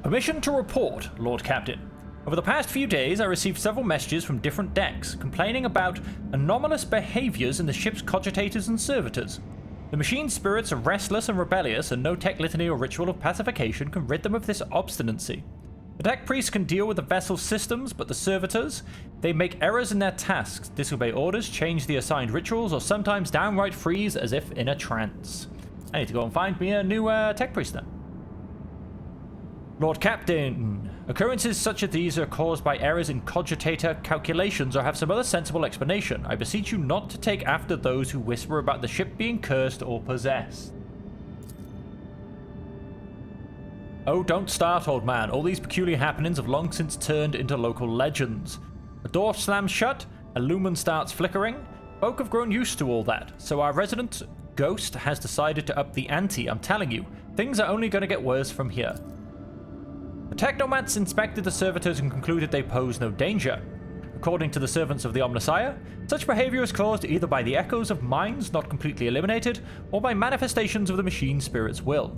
Permission to report, Lord Captain. Over the past few days, I received several messages from different decks complaining about anomalous behaviors in the ship's cogitators and servitors. The machine spirits are restless and rebellious, and no tech litany or ritual of pacification can rid them of this obstinacy. The deck priests can deal with the vessel's systems, but the servitors, they make errors in their tasks, disobey orders, change the assigned rituals, or sometimes downright freeze as if in a trance. I need to go and find me a new tech priest then. Lord Captain, occurrences such as these are caused by errors in cogitator calculations or have some other sensible explanation. I beseech you not to take after those who whisper about the ship being cursed or possessed. Oh, don't start, old man. All these peculiar happenings have long since turned into local legends. A door slams shut, a lumen starts flickering. Folk have grown used to all that, so our resident ghost has decided to up the ante. I'm telling you, things are only going to get worse from here. The technomats inspected the servitors and concluded they pose no danger. According to the servants of the Omnissiah, such behavior is caused either by the echoes of minds not completely eliminated, or by manifestations of the machine spirit's will.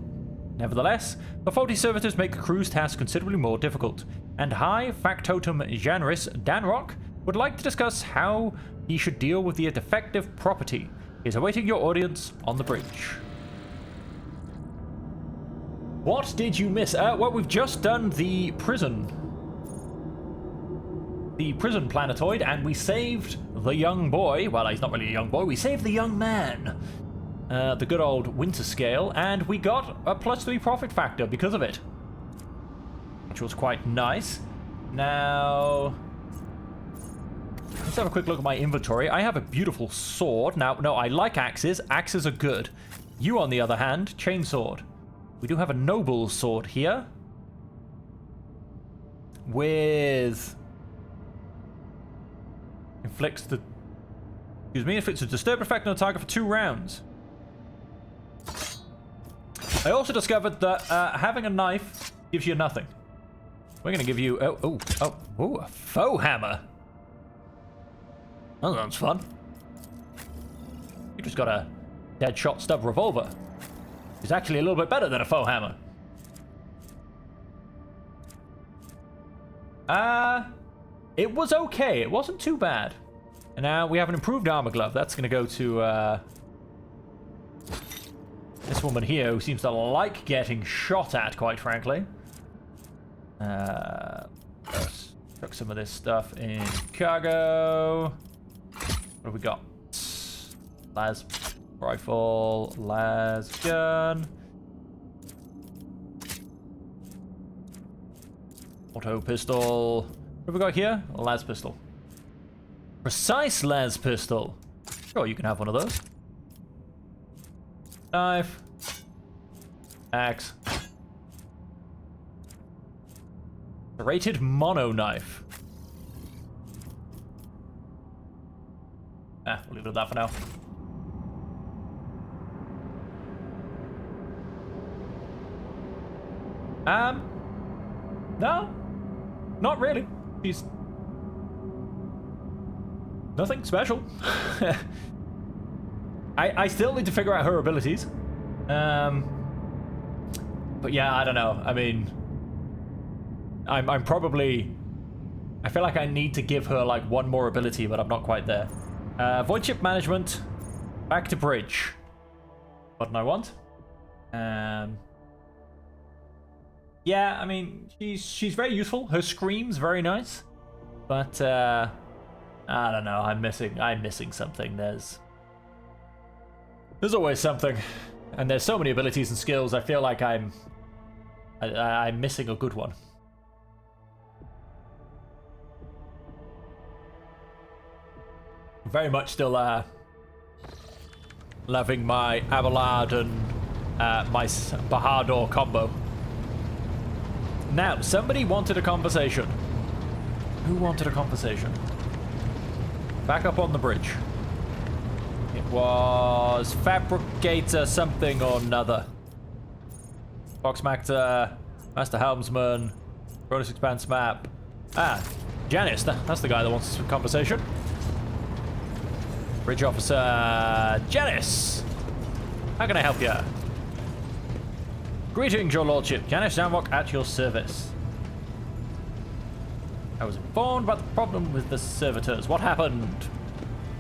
Nevertheless, the faulty servitors make the crew's task considerably more difficult, and High Factotum Janris Danrock would like to discuss how he should deal with the defective property. He is awaiting your audience on the bridge. What did you miss? Well, we've just done the prison. The prison planetoid, and we saved the young boy. Well, he's not really a young boy. We saved the young man. The good old winter scale, and we got a +3 profit factor because of it, which was quite nice. Now, let's have a quick look at my inventory. I have a beautiful sword. Now, no, I like axes. Axes are good. You, on the other hand, chainsword. We do have a noble sword here with inflicts a disturbed effect on the target for 2 rounds. I also discovered that having a knife gives you nothing. We're going to give you a faux hammer. Oh, that's fun. You just got a dead shot stub revolver. It's actually a little bit better than a faux hammer. It was okay. It wasn't too bad. And now we have an improved armor glove. That's going to go to this woman here who seems to like getting shot at, quite frankly. Let's chuck some of this stuff in cargo. What have we got? Las rifle, las gun, auto pistol. What have we got here? A las pistol. Precise las pistol. Sure, you can have one of those. Knife. Axe. Serrated mono knife. We'll leave it at that for now. No, not really. She's nothing special. I still need to figure out her abilities. But yeah, I don't know. I mean, I'm probably, I feel like I need to give her like one more ability, but I'm not quite there. Void ship management, back to bridge. Button I want. Yeah, I mean, she's very useful. Her scream's very nice, but I don't know. I'm missing something. There's always something, and there's so many abilities and skills. I feel like I'm missing a good one. Very much still loving my Abelard and my Bahadur combo. Now, somebody wanted a conversation. Who wanted a conversation? Back up on the bridge. It was Fabricator something or another. Foxmactor, Master Helmsman, Cronus Expanse map. Janice, that's the guy that wants a conversation. Bridge Officer Janice! How can I help you? Greetings, your lordship. Janice Zamrock at your service. I was informed about the problem with the servitors. What happened?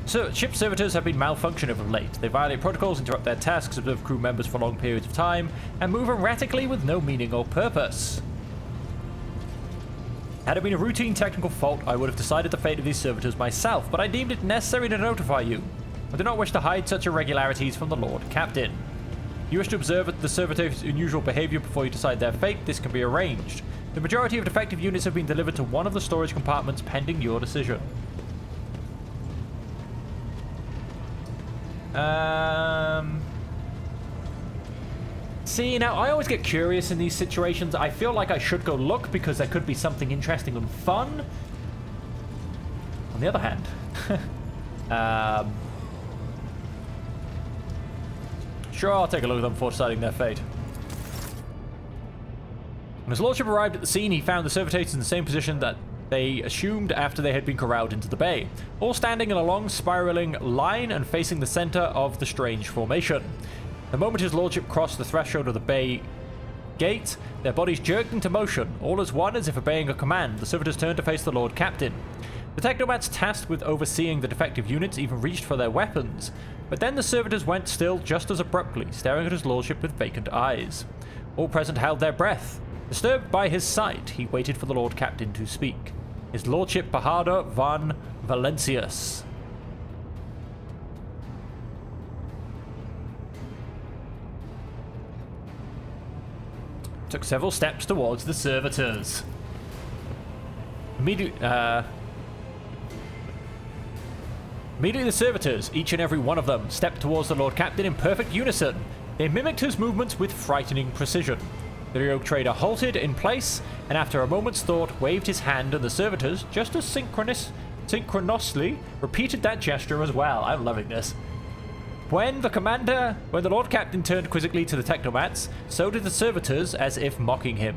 Ship servitors have been malfunctioning of late. They violate protocols, interrupt their tasks, observe crew members for long periods of time, and move erratically with no meaning or purpose. Had it been a routine technical fault, I would have decided the fate of these servitors myself, but I deemed it necessary to notify you. I do not wish to hide such irregularities from the Lord Captain. You wish to observe the servitors' unusual behavior before you decide their fate. This can be arranged. The majority of defective units have been delivered to one of the storage compartments pending your decision. See, now I always get curious in these situations. I feel like I should go look because there could be something interesting and fun. On the other hand, sure, I'll take a look at them before deciding their fate. When his lordship arrived at the scene, he found the servitors in the same position that they assumed after they had been corralled into the bay, all standing in a long spiraling line and facing the center of the strange formation. The moment his lordship crossed the threshold of the bay gate, their bodies jerked into motion, all as one as if obeying a command. The servitors turned to face the Lord Captain. The technomats tasked with overseeing the defective units even reached for their weapons, but then the servitors went still just as abruptly, staring at his lordship with vacant eyes. All present held their breath. Disturbed by his sight, he waited for the Lord Captain to speak. His lordship Bahadur von Valencius. Took several steps towards the servitors. Immediately the servitors, each and every one of them, stepped towards the Lord Captain in perfect unison. They mimicked his movements with frightening precision. The rogue trader halted in place, and after a moment's thought, waved his hand, and the servitors, just as synchronously, repeated that gesture as well. I'm loving this. When the Lord Captain turned quizzically to the technomats, so did the servitors, as if mocking him.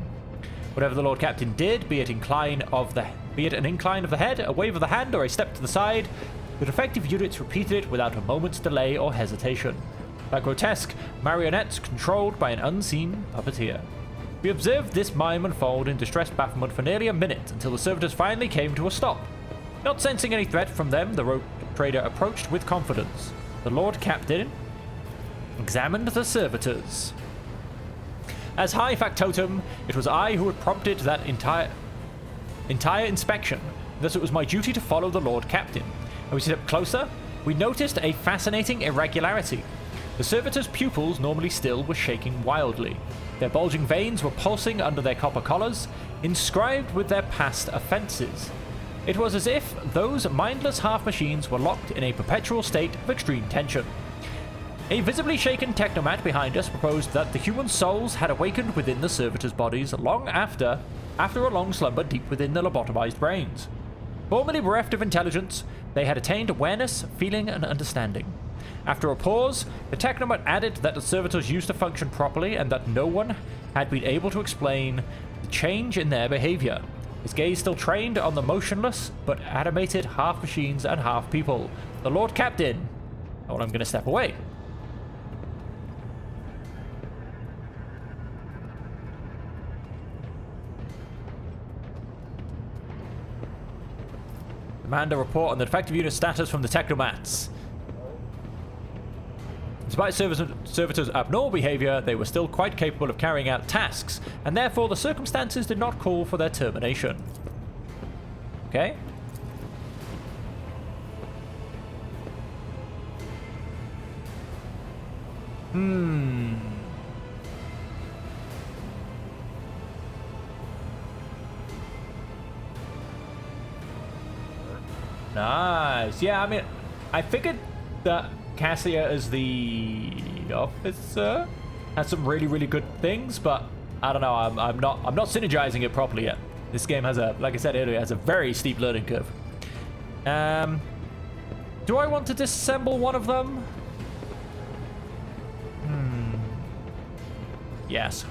Whatever the Lord Captain did, be it an incline of the head, a wave of the hand, or a step to the side, the defective units repeated it without a moment's delay or hesitation, like grotesque marionettes controlled by an unseen puppeteer. We observed this mime unfold in distressed bafflement for nearly a minute, until the servitors finally came to a stop. Not sensing any threat from them, the rogue trader approached with confidence. The Lord Captain examined the servitors. As High Factotum, it was I who had prompted that entire inspection. Thus it was my duty to follow the Lord Captain. As we stepped closer, we noticed a fascinating irregularity. The servitors' pupils, normally still, were shaking wildly. Their bulging veins were pulsing under their copper collars, inscribed with their past offenses. It was as if those mindless half-machines were locked in a perpetual state of extreme tension. A visibly shaken technomat behind us proposed that the human souls had awakened within the servitors' bodies long after a long slumber deep within the lobotomized brains. Formerly bereft of intelligence, they had attained awareness, feeling, and understanding. After a pause, the technomat added that the servitors used to function properly and that no one had been able to explain the change in their behavior. His gaze still trained on the motionless but animated half machines and half people. The Lord Captain. Oh, I'm going to step away. Demand a report on the defective unit status from the technomats. Despite servitors' abnormal behavior, they were still quite capable of carrying out tasks, and therefore the circumstances did not call for their termination. Okay. Nice. Yeah, I mean, I figured that Cassia as the officer has some really, really good things, but I don't know. I'm not synergizing it properly yet. This game has like I said earlier, has a very steep learning curve. Do I want to disassemble one of them? Yes.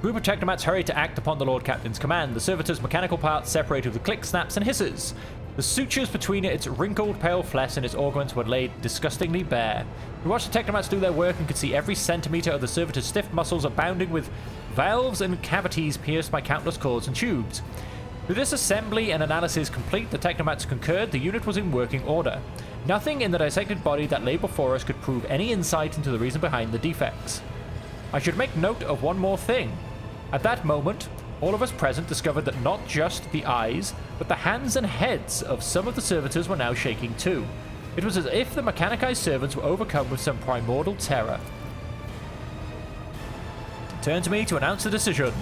Group of technomats hurried to act upon the Lord Captain's command. The servitors' mechanical parts separated with clicks, snaps, and hisses. The sutures between its wrinkled, pale flesh and its augments were laid disgustingly bare. We watched the technomats do their work and could see every centimeter of the servitor's stiff muscles abounding with valves and cavities pierced by countless cords and tubes. With this assembly and analysis complete, the technomats concurred the unit was in working order. Nothing in the dissected body that lay before us could prove any insight into the reason behind the defects. I should make note of one more thing. At that moment, all of us present discovered that not just the eyes, but the hands and heads of some of the servitors were now shaking too. It was as if the mechanized servants were overcome with some primordial terror. Turn to me to announce the decision.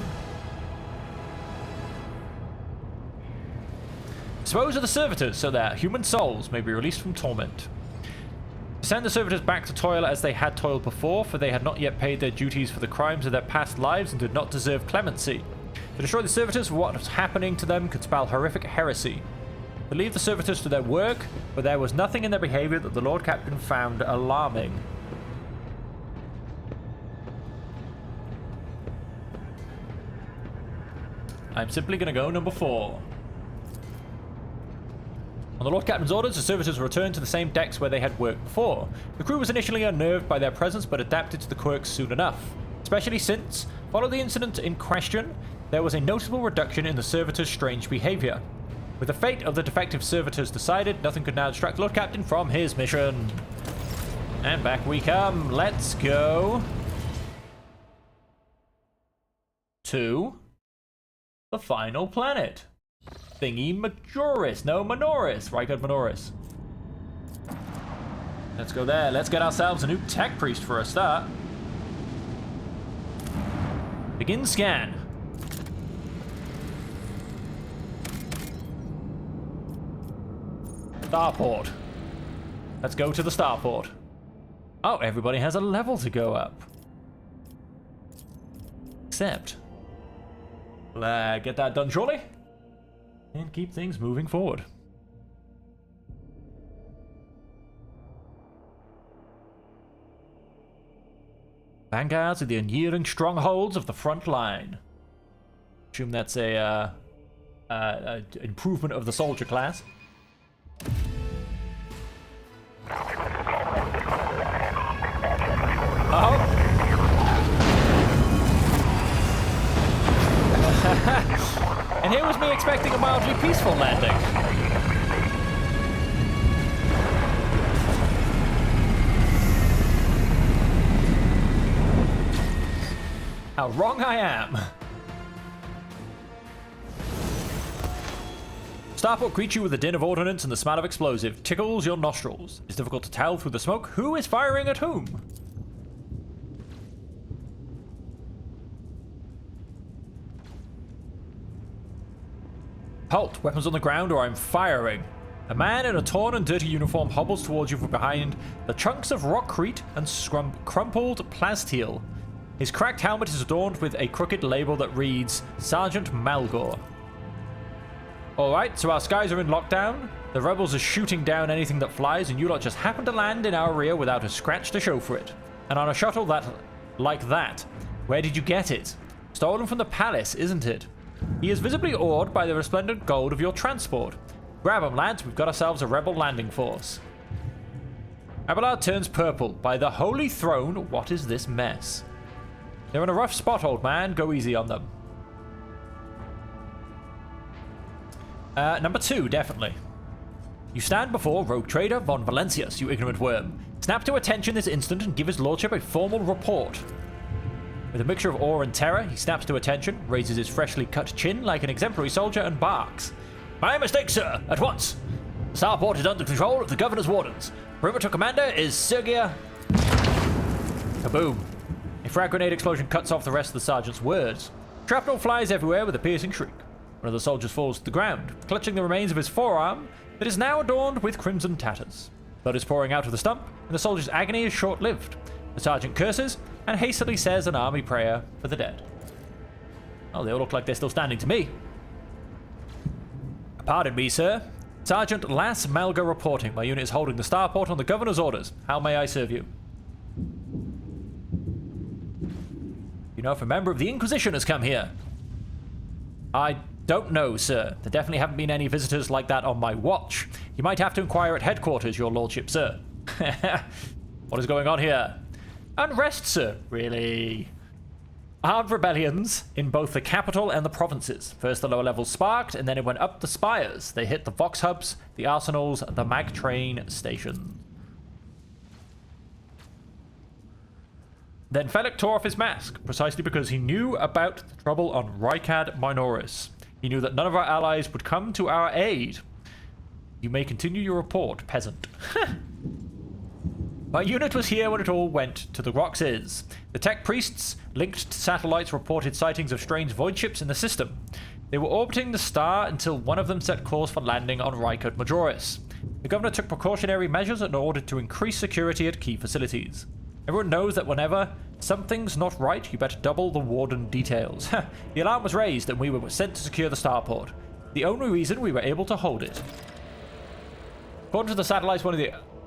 Dispose of the servitors so their human souls may be released from torment. Send the servitors back to toil as they had toiled before, for they had not yet paid their duties for the crimes of their past lives and did not deserve clemency. To destroy the servitors for what was happening to them could spell horrific heresy. To leave the servitors to their work, but there was nothing in their behavior that the Lord Captain found alarming. I'm simply going to go number 4. On the Lord Captain's orders, the servitors returned to the same decks where they had worked before. The crew was initially unnerved by their presence, but adapted to the quirks soon enough. Especially since, following the incident in question, there was a noticeable reduction in the servitors' strange behavior. With the fate of the defective servitors decided, nothing could now distract the Lord Captain from his mission. And back we come. Let's go to the final planet. Thingy Majoris. No, Minoris. Rykard Minoris. Let's go there. Let's get ourselves a new tech priest for a start. Begin scan. Starport. Let's go to the starport. Oh, everybody has a level to go up. Except, get that done shortly. And keep things moving forward. Vanguards are the unyielding strongholds of the front line. Assume that's a improvement of the soldier class. Oh. And here was me expecting a mildly peaceful landing. How wrong I am. Starport greets you with the din of ordnance and the smell of explosive. Tickles your nostrils. It's difficult to tell through the smoke who is firing at whom. Halt! Weapons on the ground or I'm firing. A man in a torn and dirty uniform hobbles towards you from behind the chunks of rockcrete and crumpled plasteel. His cracked helmet is adorned with a crooked label that reads Sergeant Malgor. Alright, so our skies are in lockdown. The rebels are shooting down anything that flies, and you lot just happen to land in our rear without a scratch to show for it. And on a shuttle like that. Where did you get it? Stolen from the palace, isn't it? He is visibly awed by the resplendent gold of your transport. Grab 'em, lads. We've got ourselves a rebel landing force. Abelard turns purple. By the Holy Throne, what is this mess? They're in a rough spot, old man. Go easy on them. Number 2, definitely. You stand before Rogue Trader von Valencius, you ignorant worm. Snap to attention this instant and give his lordship a formal report. With a mixture of awe and terror, he snaps to attention, raises his freshly cut chin like an exemplary soldier, and barks. My mistake, sir. At once. The starport is under control of the governor's wardens. Perimeter commander is Sergia. Kaboom. A frag grenade explosion cuts off the rest of the sergeant's words. Shrapnel flies everywhere with a piercing shriek. One of the soldiers falls to the ground, clutching the remains of his forearm that is now adorned with crimson tatters. Blood is pouring out of the stump, and the soldier's agony is short-lived. The sergeant curses and hastily says an army prayer for the dead. Oh, they all look like they're still standing to me. Pardon me, sir. Sergeant Lass Malga reporting. My unit is holding the starport on the governor's orders. How may I serve you? You know if a member of the Inquisition has come here. I Don't know, sir. There definitely haven't been any visitors like that on my watch. You might have to inquire at headquarters, your lordship, sir. What is going on here? Unrest, sir. Really? Armed rebellions in both the capital and the provinces. First the lower levels sparked, and then it went up the spires. They hit the Vox hubs, the arsenals, the mag train station. Then Felix tore off his mask, precisely because he knew about the trouble on Rykad Minoris. He knew that none of our allies would come to our aid. You may continue your report, peasant. My unit was here when it all went to the Roxes. The tech priests linked to satellites reported sightings of strange void ships in the system. They were orbiting the star until one of them set course for landing on Rykad Majoris. The governor took precautionary measures in order to increase security at key facilities. Everyone knows that whenever something's not right, you better double the warden details. The alarm was raised and we were sent to secure the starport. The only reason we were able to hold it. According to the satellites, one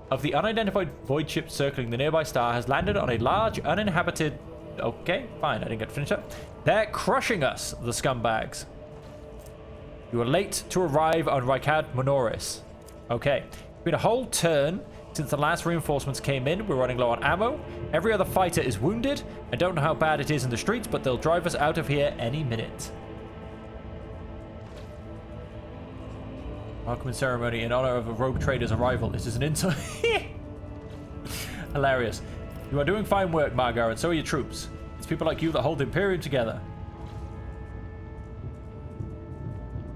of the unidentified void ships circling the nearby star has landed on a large uninhabited... Okay, fine, I didn't get to finish that. They're crushing us, the scumbags. You were late to arrive on Rykad Minoris. Okay, it's been a whole turn since the last reinforcements came in. We're running low on ammo. Every other fighter is wounded. I don't know how bad it is in the streets, but they'll drive us out of here any minute. Welcome ceremony in honor of a rogue trader's arrival. This is an insult. Hilarious. You are doing fine work, Margar, and so are your troops. It's people like you that hold the Imperium together.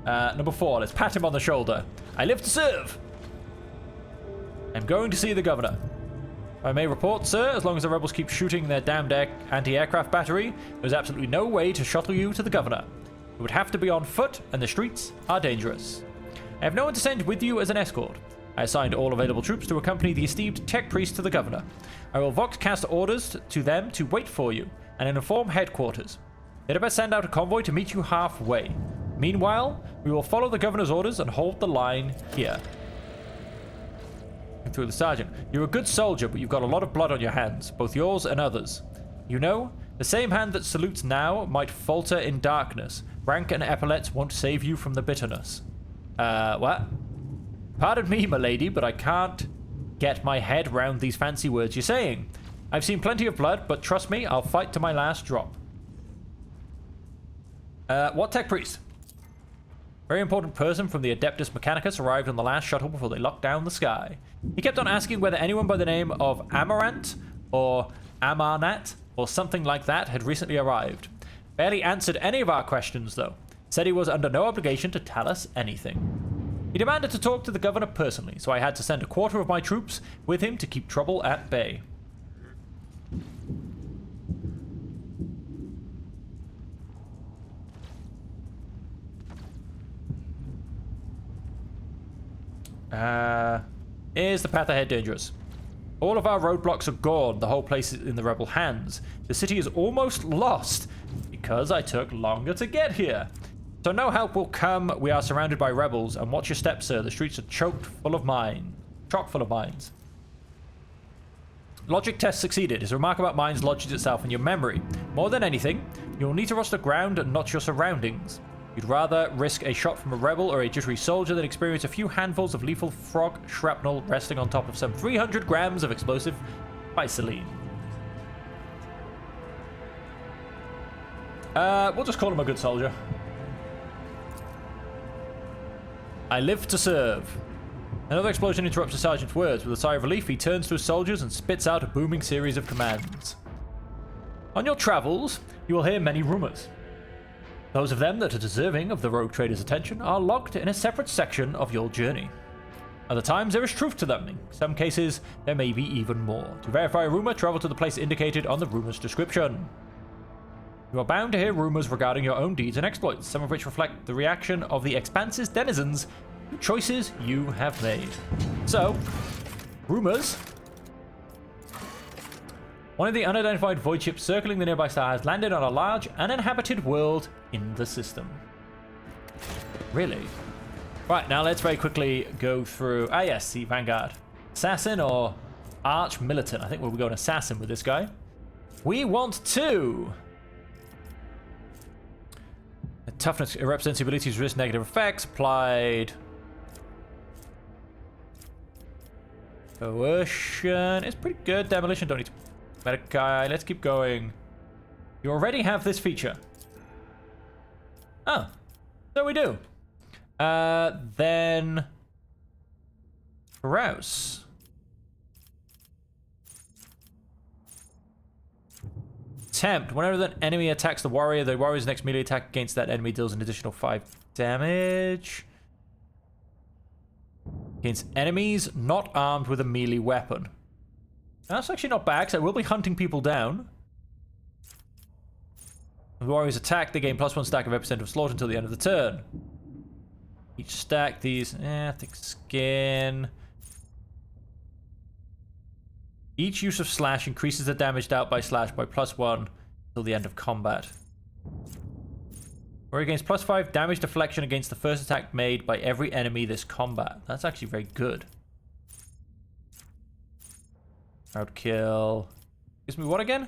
Number 4, let's pat him on the shoulder. I live to serve. I'm going to see the governor. If I may report, sir, as long as the rebels keep shooting their damned anti-aircraft battery, there's absolutely no way to shuttle you to the governor. It would have to be on foot, and the streets are dangerous. I have no one to send with you as an escort. I assigned all available troops to accompany the esteemed tech priest to the governor. I will voxcast orders to them to wait for you, and inform headquarters. They'd better send out a convoy to meet you halfway. Meanwhile, we will follow the governor's orders and hold the line here. Through the sergeant. You're a good soldier, but you've got a lot of blood on your hands, both yours and others. You know, the same hand that salutes now might falter in darkness. Rank and epaulets won't save you from the bitterness. What? Pardon me, my lady, but I can't get my head round these fancy words you're saying. I've seen plenty of blood, but trust me, I'll fight to my last drop. What tech priest? Very important person from the Adeptus Mechanicus arrived on the last shuttle before they locked down the sky. He kept on asking whether anyone by the name of Amarant or Amarnat or something like that had recently arrived. Barely answered any of our questions, though. Said he was under no obligation to tell us anything. He demanded to talk to the governor personally, so I had to send a quarter of my troops with him to keep trouble at bay. Is the path ahead dangerous? All of our roadblocks are gone. The whole place is in the rebel hands. The city is almost lost because I took longer to get here. So no help will come. We are surrounded by rebels. And watch your steps, sir. The streets are chock full of mines. Logic test succeeded. His remark about mines lodges itself in your memory. More than anything, you'll need to rush the ground and not your surroundings. You'd rather risk a shot from a rebel or a jittery soldier than experience a few handfuls of lethal frog shrapnel resting on top of some 300 grams of explosive bisoline. We'll just call him a good soldier. I live to serve. Another explosion interrupts the sergeant's words. With a sigh of relief, he turns to his soldiers and spits out a booming series of commands. On your travels, you will hear many rumors. Those of them that are deserving of the rogue trader's attention are locked in a separate section of your journey. Other times there is truth to them. In some cases, there may be even more. To verify a rumor, travel to the place indicated on the rumor's description. You are bound to hear rumors regarding your own deeds and exploits, some of which reflect the reaction of the Expanse's denizens to choices you have made. So, rumors. One of the unidentified void ships circling the nearby star has landed on a large, uninhabited world in the system. Really? Right, now let's very quickly go through... Ah yes, the Vanguard. Assassin or Arch Militant. I think we'll go an Assassin with this guy. We want to Toughness, it represents the ability to resist negative effects. Applied. Coercion is pretty good. Demolition, don't need to. Medic guy, let's keep going. You already have this feature. Oh, so we do. Then Rouse. Tempt. Whenever an enemy attacks the warrior's next melee attack against that enemy deals an additional 5 damage. Against enemies not armed with a melee weapon. That's actually not bad, because I will be hunting people down. When the warriors attack, they gain +1 stack of Ep.7 of slaughter until the end of the turn. Each stack, these, thick skin. Each use of slash increases the damage dealt by slash by +1 until the end of combat. Warrior gains +5 damage deflection against the first attack made by every enemy this combat. That's actually very good. Roadkill. Gives me what again?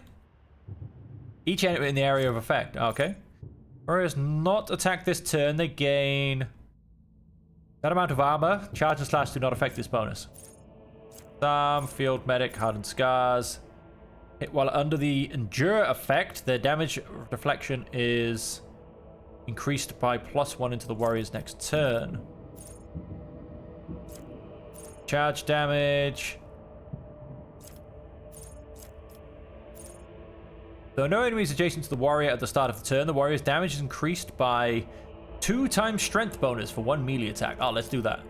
Each enemy in the area of effect. Okay. Warriors not attack this turn. They gain that amount of armor. Charge and slash do not affect this bonus. Field medic, hardened scars. While under the endure effect, their damage deflection is increased by +1 into the warrior's next turn. Charge damage. Though no enemies adjacent to the warrior at the start of the turn, the warrior's damage is increased by 2 times strength bonus for 1 melee attack. Oh, let's do that.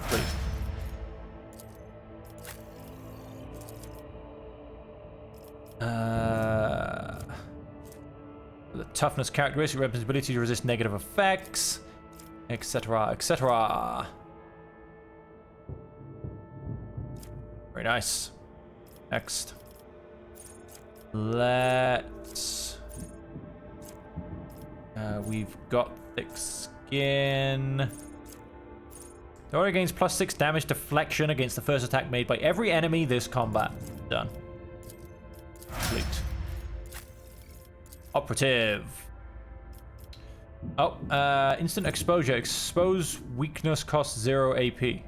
Please. The toughness characteristic represents ability to resist negative effects, etc., etc. Very nice. Next. Let's... we've got thick skin. The warrior gains +6 damage deflection against the first attack made by every enemy this combat. Done. Complete. Operative. Oh, instant exposure. Expose weakness costs 0 AP.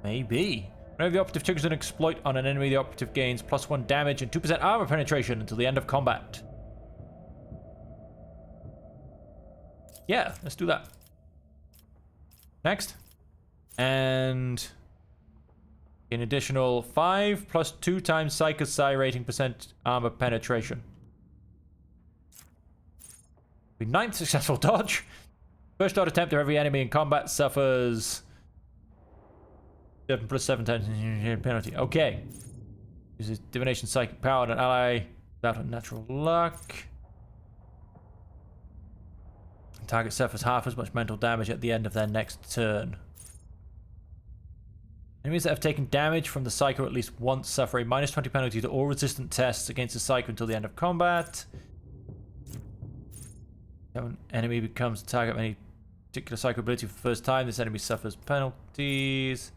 Maybe. Whenever the operative triggers an exploit on an enemy, the operative gains +1 damage and 2% armor penetration until the end of combat. Yeah, let's do that. Next. And an additional 5 plus 2 times Psycho Psi rating % armor penetration. The 9th successful dodge. First dodge attempt of every enemy in combat suffers 7 plus 7 times penalty. Okay. Uses divination psychic power on an ally without unnatural luck. Target suffers half as much mental damage at the end of their next turn. Enemies that have taken damage from the Psycho at least once suffer a -20 penalty to all resistant tests against the Psycho until the end of combat. When an enemy becomes the target of any particular Psycho ability for the first time, this enemy suffers penalties.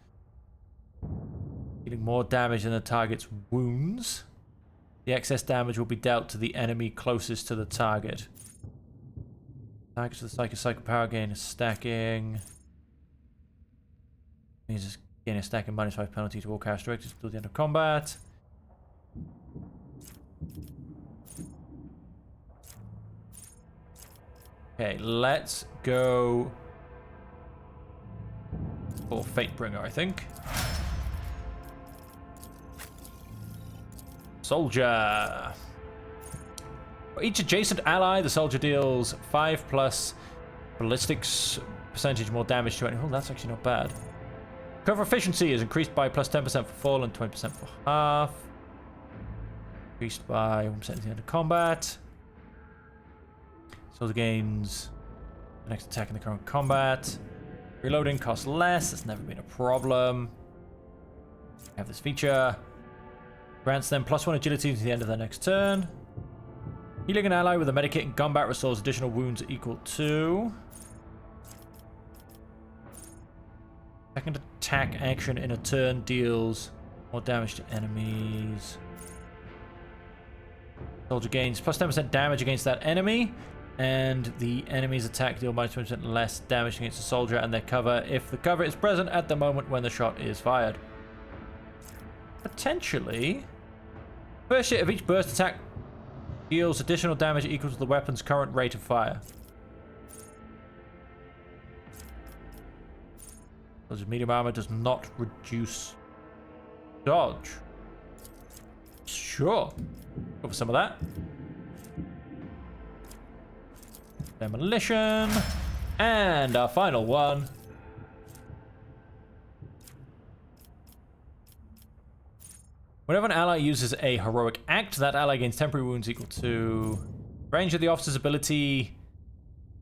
Dealing more damage than the target's wounds. The excess damage will be dealt to the enemy closest to the target. Targets of the Psycho power gain is stacking. Means just gain a stacking -5 penalty to all cast directors until the end of combat. Okay, let's go for Fatebringer, I think. Soldier. For each adjacent ally, the soldier deals 5 plus ballistics percentage more damage to it. Oh, that's actually not bad. Cover efficiency is increased by +10% for full and 20% for half. Increased by 1% at the end of combat. Soldier gains the next attack in the current combat. Reloading costs less. That's never been a problem. We have this feature. Grants them +1 agility to the end of their next turn. Healing an ally with a medikit in combat restores additional wounds equal to... Second attack action in a turn deals more damage to enemies. Soldier gains plus 10% damage against that enemy, and the enemy's attack deal minus 20% less damage against the soldier and their cover if the cover is present at the moment when the shot is fired. Potentially, first hit of each burst attack deals additional damage equal to the weapon's current rate of fire. Soldier's medium armor does not reduce dodge. Sure. Go for some of that. Demolition. And our final one. Whenever an ally uses a heroic act, that ally gains temporary wounds equal to... Range of the officer's ability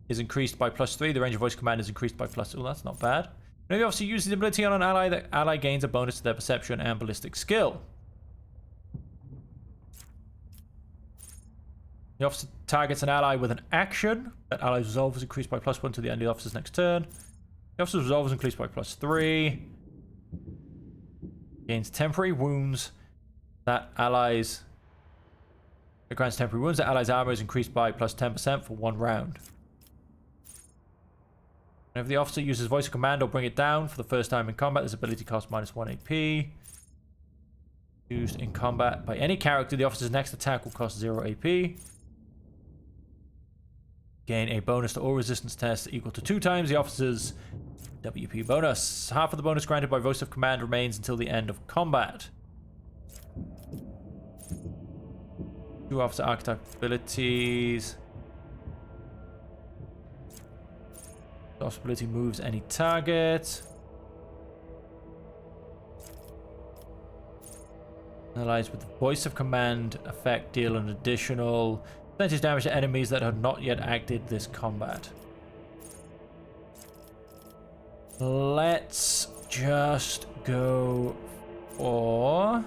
is increased by +3. The range of voice command is increased by +... Oh, that's not bad. Whenever the officer uses the ability on an ally, the ally gains a bonus to their perception and ballistic skill. The officer targets an ally with an action. That ally's resolve is increased by +1 to the end of the officer's next turn. The officer's resolve is increased by +3. Gains temporary wounds. That ally's... It grants temporary wounds. That ally's armor is increased by +10% for 1 round. Whenever the officer uses voice of command or bring it down for the first time in combat, this ability costs -1 AP. Used in combat by any character, the officer's next attack will cost 0 AP. Gain a bonus to all resistance tests equal to 2 times the officer's WP bonus. Half of the bonus granted by voice of command remains until the end of combat. 2 officer archetype abilities. The officer ability moves any target. Allies with the voice of command effect deal an additional percentage damage to enemies that have not yet acted this combat. Let's just go for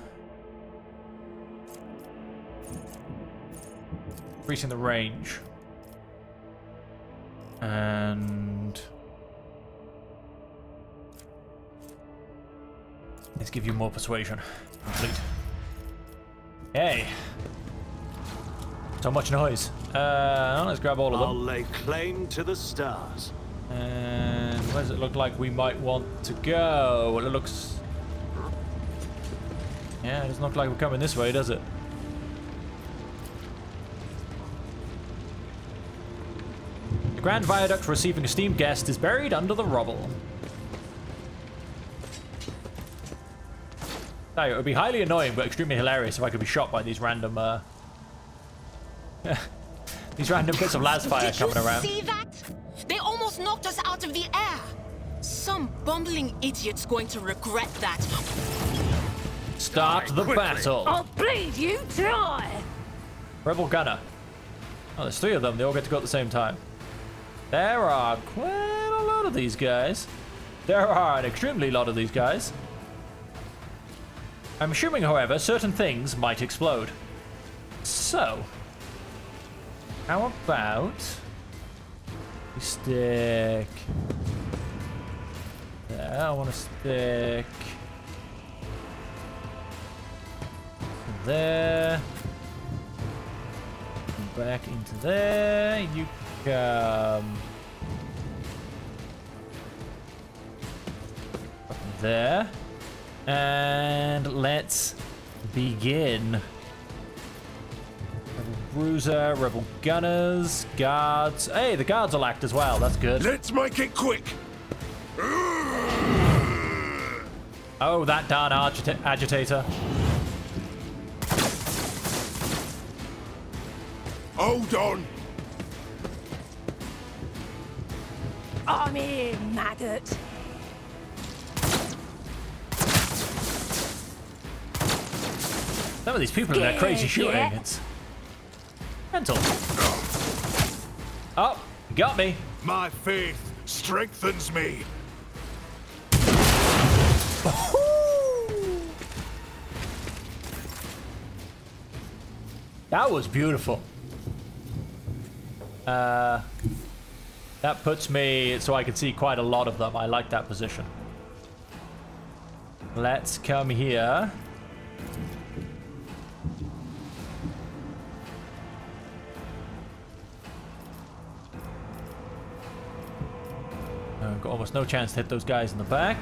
increasing the range. And let's give you more persuasion. Complete. Hey. So much noise. Let's grab all of them. I'll lay claim to the stars. And where does it look like we might want to go? Well, it looks... Yeah, it doesn't look like we're coming this way, does it? The Grand Viaduct for receiving esteemed guest is buried under the rubble. It would be highly annoying but extremely hilarious if I could be shot by these random these random bits of las fire coming around. See that? They almost knocked us out of the air. Some bumbling idiot's going to regret that. Start the battle. I'll bleed you dry. Rebel gunner. Oh, there's 3 of them. They all get to go at the same time. There are quite a lot of these guys. There are an extremely lot of these guys. I'm assuming, however, certain things might explode. So, how about we stick there? I want to stick there. Back into there. You come there. And let's begin. Rebel bruiser, rebel gunners, guards. Hey, the guards will act as well. That's good. Let's make it quick. Oh, that darn agitator. Hold on. I'm here, maggot. Some of these people in their crazy shooting. Yeah. It's mental. Oh, got me. My faith strengthens me. That was beautiful. That puts me so I can see quite a lot of them. I like that position. Let's come here. got almost no chance to hit those guys in the back.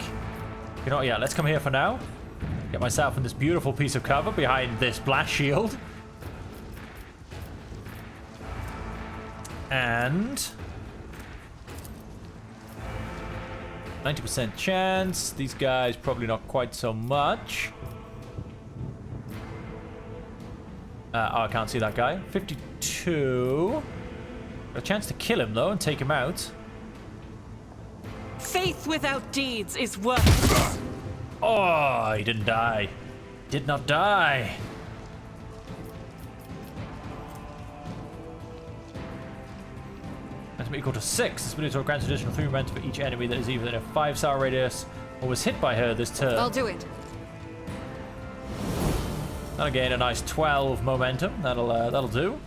You know what? Yeah, let's come here for now. Get myself in this beautiful piece of cover behind this blast shield. And 90% chance. These guys probably not quite so much. Oh, I can't see that guy. 52. Got a chance to kill him though and take him out. Faith without deeds is worthless. Oh, he didn't die. Did not die. Momentum equal to 6. This ability grants additional 3 momentum for each enemy that is either in a 5-star radius or was hit by her this turn. I'll do it. That'll gain a nice 12 momentum. That'll do.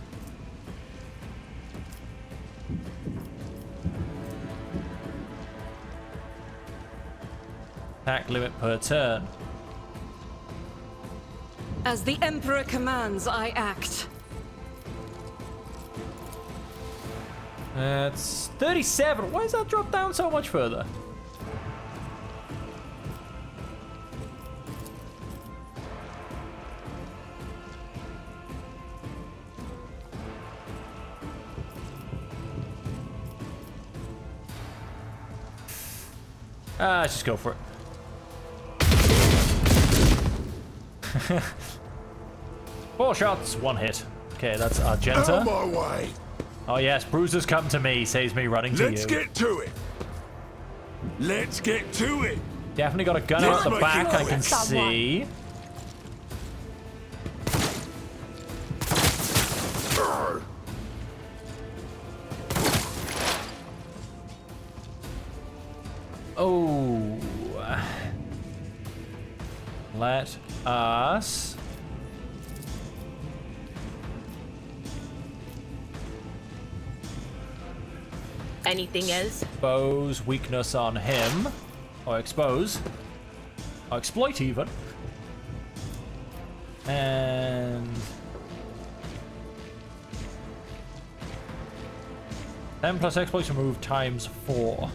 Attack limit per turn. As the Emperor commands, I act. That's 37. Why does that drop down so much further? Let's just go for it. 4 shots, 1 hit. Okay, that's Argenta. Out my way. Oh yes, bruises come to me, saves me running to Let's you. get to it. Let's get to it. Definitely got a gunner at the Let's back, make I it can someone. see. Oh. Let us... Anything else? expose weakness on him. Or expose. Or exploit even. And... 10 plus exploits removed times 4.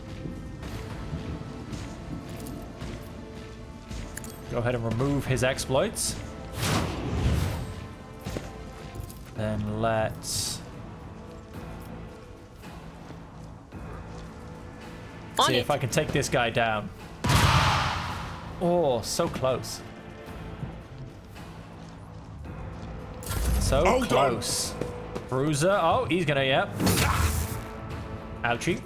Go ahead and remove his exploits. Then let's... see if I can take this guy down. Oh, so close. So Hold close. Bruiser. Oh, he's gonna, yep. Ouchie.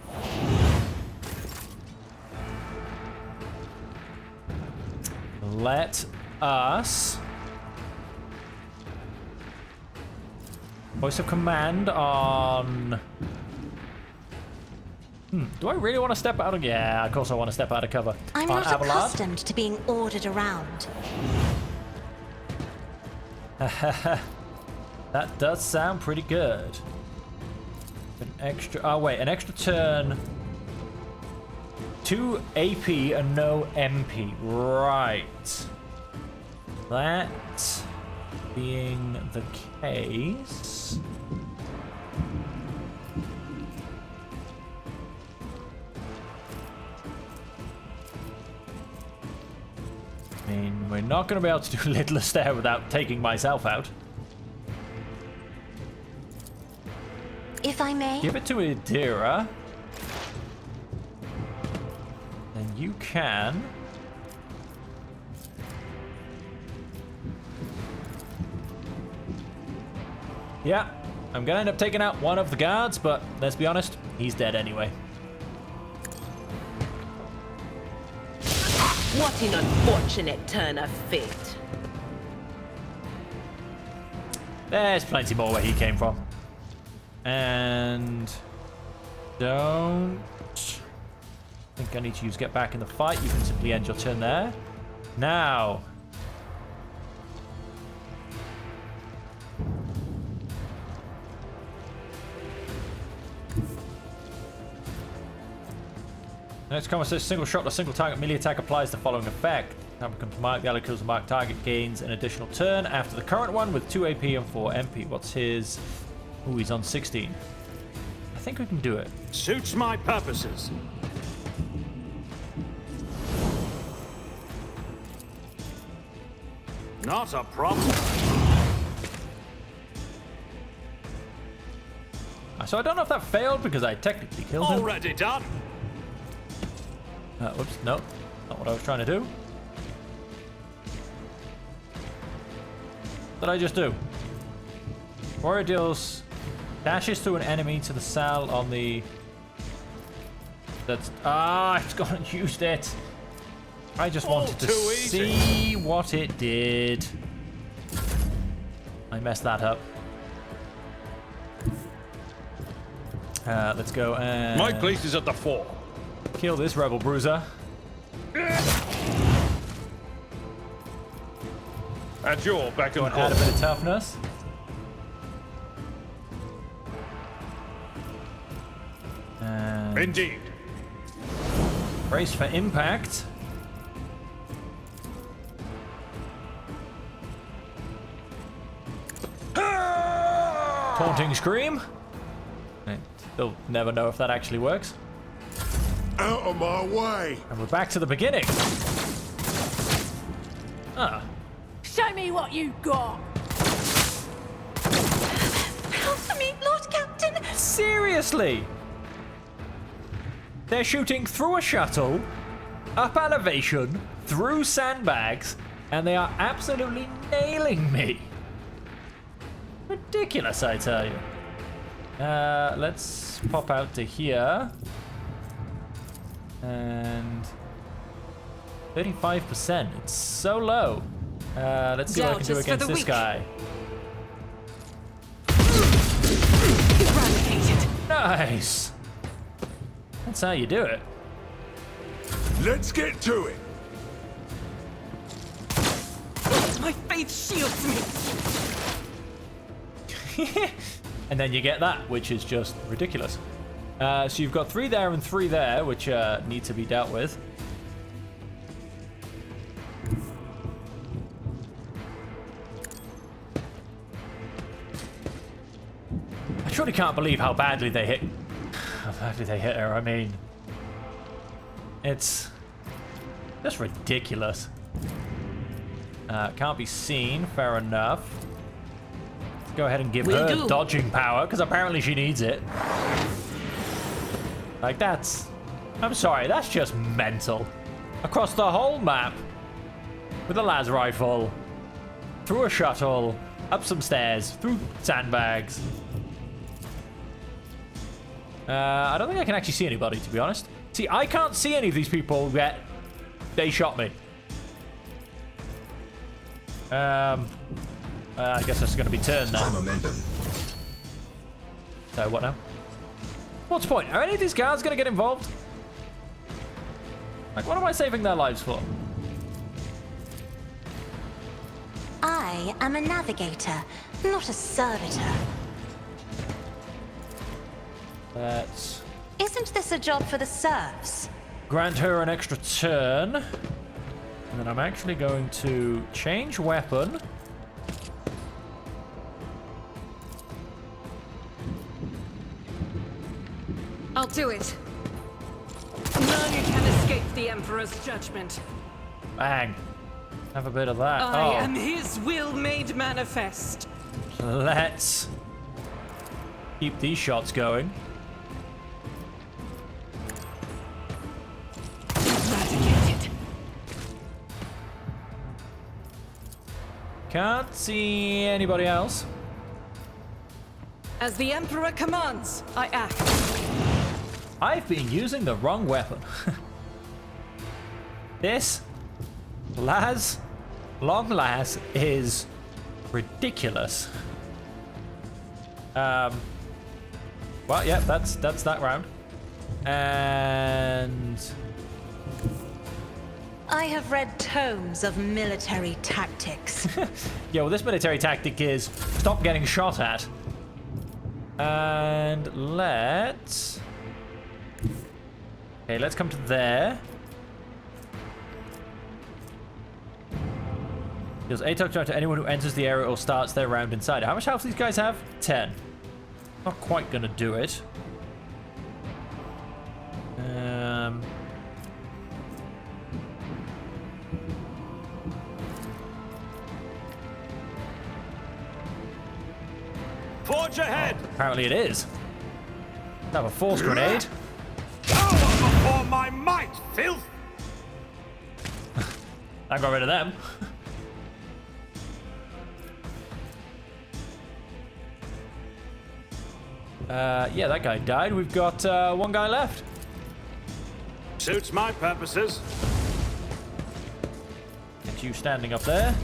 Let us... voice of command on... do I really want to step out of... yeah, of course I want to step out of cover. I'm on not Abelard. accustomed to being ordered around. That does sound pretty good. An extra... oh, wait. An extra turn. 2 AP and no MP. Right. That being the case... I mean, we're not going to be able to do Littlest there without taking myself out. If I may, Give it to Idira. Then you can... yeah, I'm going to end up taking out one of the guards, but let's be honest, he's dead anyway. What an unfortunate turn of fate. There's plenty more where he came from. And... don't... think I need to use get back in the fight. You can simply end your turn there. Now... next comment says single shot or single target melee attack applies the following effect. Time becomes marked. The ally kills the marked target, gains an additional turn after the current one with 2 AP and 4 MP. What's his... ooh, he's on 16. I think we can do it. Suits my purposes. Not a problem. So I don't know if that failed because I technically killed him. Already done. Whoops, no. Not what I was trying to do. What did I just do? Warrior deals dashes through an enemy to the cell on the... That's... it's gone and used it. I just wanted to see what it did. I messed that up. Let's go and... My place is at the fore. Kill this rebel bruiser. At your back Go and and add a call. bit of toughness. And Indeed. brace for impact. Taunting scream. They'll never know if that actually works. Out of my way. And we're back to the beginning. Show me what you got. Help me, Lord Captain! Seriously? They're shooting through a shuttle, up elevation, through sandbags, and they are absolutely nailing me. Ridiculous, I tell you. Let's pop out to here. And 35%. It's so low. Let's see what I can do against this guy. Eradicated. Nice. That's how you do it. Let's get to it. My faith shields me. And then you get that, which is just ridiculous. So you've got 3 there and 3 there, which need to be dealt with. I truly can't believe how badly they hit. How badly they hit her. I mean, it's just ridiculous. Can't be seen. Fair enough. Let's go ahead and give her dodging power, because apparently she needs it. Like, that's... I'm sorry, that's just mental. Across the whole map. With a las rifle. Through a shuttle. Up some stairs. Through sandbags. I don't think I can actually see anybody, to be honest. See, I can't see any of these people yet. They shot me. I guess that's going to be turned now. So, what now? What's the point? Are any of these guards going to get involved? Like, what am I saving their lives for? I am a navigator, not a servitor. Let's Isn't this a job for the serfs? grant her an extra turn. And then I'm actually going to change weapon. I'll do it. None can escape the Emperor's judgment. Bang. Have a bit of that. I am his will made manifest. Let's keep these shots going. Eradicated. Can't see anybody else. As the Emperor commands, I act. I've been using the wrong weapon. This long las is ridiculous. Well, yeah, that's that round. And I have read tomes of military tactics. yeah, well, this military tactic is stop getting shot at. And let's... Okay, let's come to there. Deals a touchdown to anyone who enters the area or starts their round inside. How much health do these guys have? 10. Not quite gonna do it. Forge ahead! Apparently it is. Have a force grenade. Power before my might, filth! I got rid of them. Yeah, that guy died. We've got one guy left. Suits my purposes. Get you standing up there.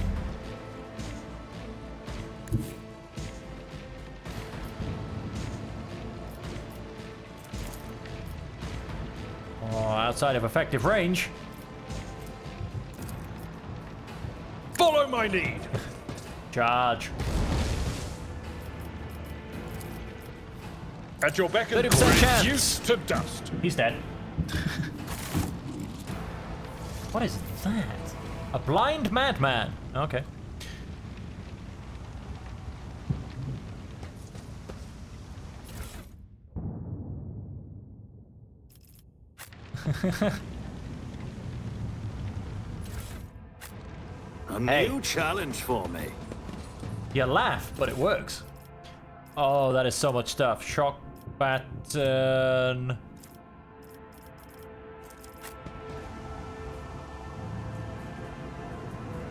Oh, outside of effective range. Follow my lead. Charge. At your beck and 30% call, chance. reduce to dust. He's dead. What is that? A blind madman. Okay. A Hey. new challenge for me. You laugh, but it works. Oh, that is so much stuff. Shock pattern.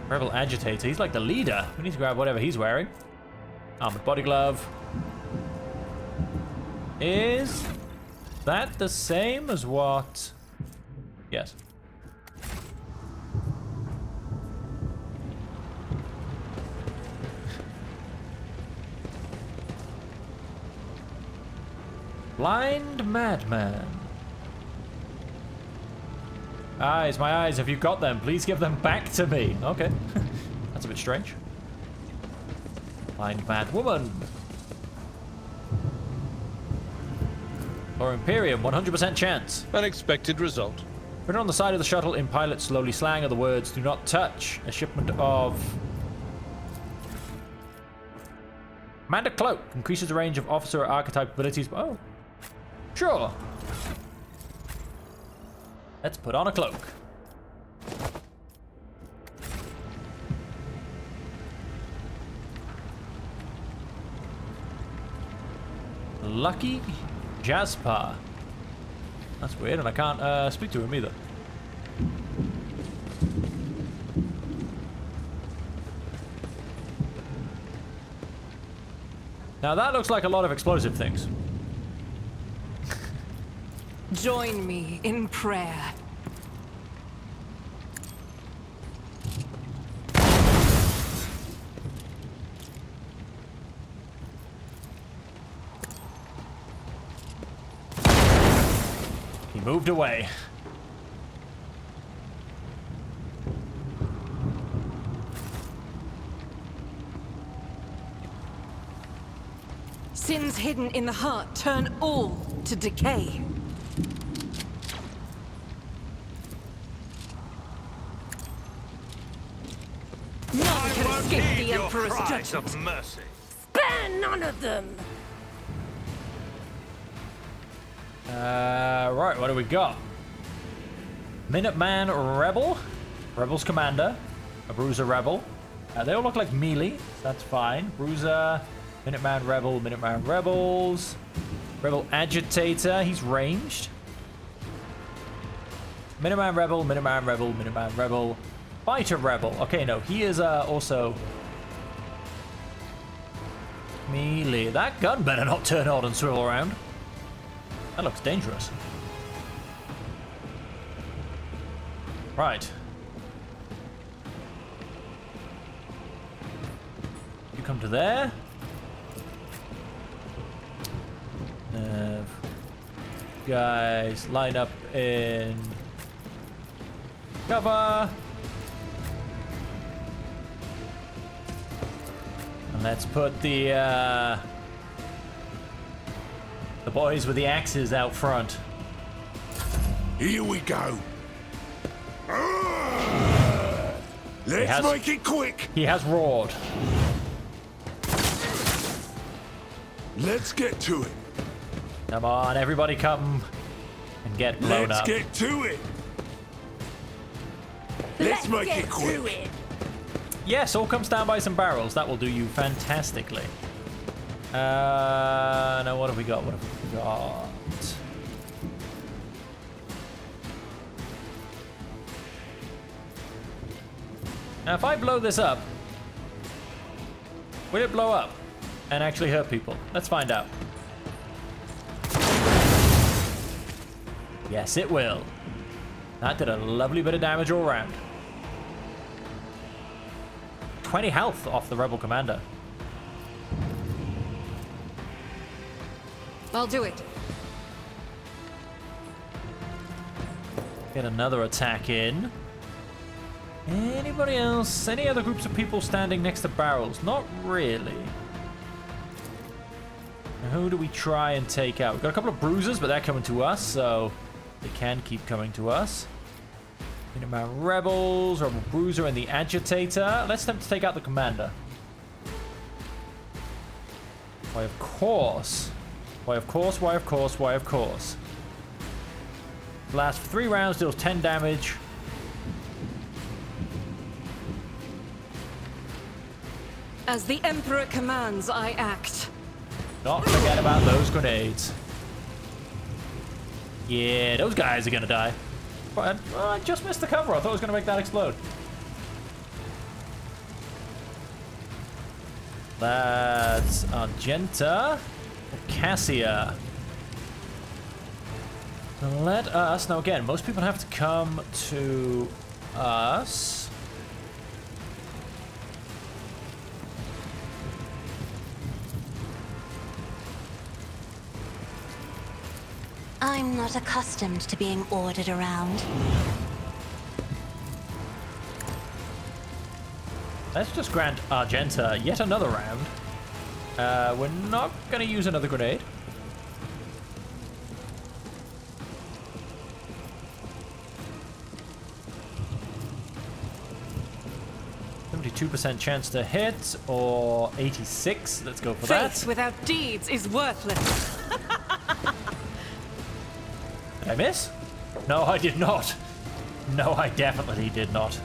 Rebel agitator. He's like the leader. We need to grab whatever he's wearing. Armored body glove. Is that the same as what? Yes. Blind madman. Eyes, my eyes, have you got them? Please give them back to me. Okay. That's a bit strange. Blind mad woman. Or Imperium, 100% chance. Unexpected result. Written on the side of the shuttle in pilot slowly slang are the words, do not touch. A shipment of... Commander Cloak. Increases the range of officer archetype abilities. Oh. Sure. Let's put on a cloak. Lucky Jasper. That's weird, and I can't speak to him either. Now that looks like a lot of explosive things. Join me in prayer. He moved away. Sins hidden in the heart turn all to decay. None can escape the Emperor's judgment. Of mercy. Spare none of them! Right, what do we got? Minuteman Rebel, Rebel's Commander, a Bruiser Rebel. They all look like melee, that's fine. Bruiser, Minuteman Rebel, Minuteman Rebels, Rebel Agitator, he's ranged. Minuteman Rebel, Minuteman Rebel, Minuteman Rebel, Fighter Rebel. Okay, no, he is also melee. That gun better not turn on and swivel around. That looks dangerous. Right. You come to there. Guys, line up in cover. And let's put the boys with the axes out front. Here we go. He Let's has- make it quick. He has roared. Let's get to it. Come on, everybody come and get blown Let's up. get to it. Let's make get it quick. to it. Yes, all comes down by some barrels. That will do you fantastically. No, what have we got? What have we got? Now, if I blow this up, will it blow up and actually hurt people? Let's find out. Yes, it will. That did a lovely bit of damage all around. 20 health off the rebel commander. I'll do it. Get another attack in. Anybody else? Any other groups of people standing next to barrels? Not really. Who do we try and take out? We've got a couple of bruisers, but they're coming to us, so they can keep coming to us. About rebels, rebel bruiser, and the agitator. Let's attempt to take out the commander. Why, of course. Why, of course, why, of course, why, of course. Lasts for 3 rounds, deals 10 damage. As the Emperor commands, I act. Not forget about those grenades. Yeah, those guys are gonna die. But I just missed the cover. I thought I was gonna make that explode. That's Argenta. Cassia. Let us... Now again, most people have to come to us. I'm not accustomed to being ordered around. Let's just grant Argenta yet another round. We're not going to use another grenade. %chance to hit, or 86. Let's go for that. Faith without deeds is worthless. Did I miss? No, I did not. No, I definitely did not.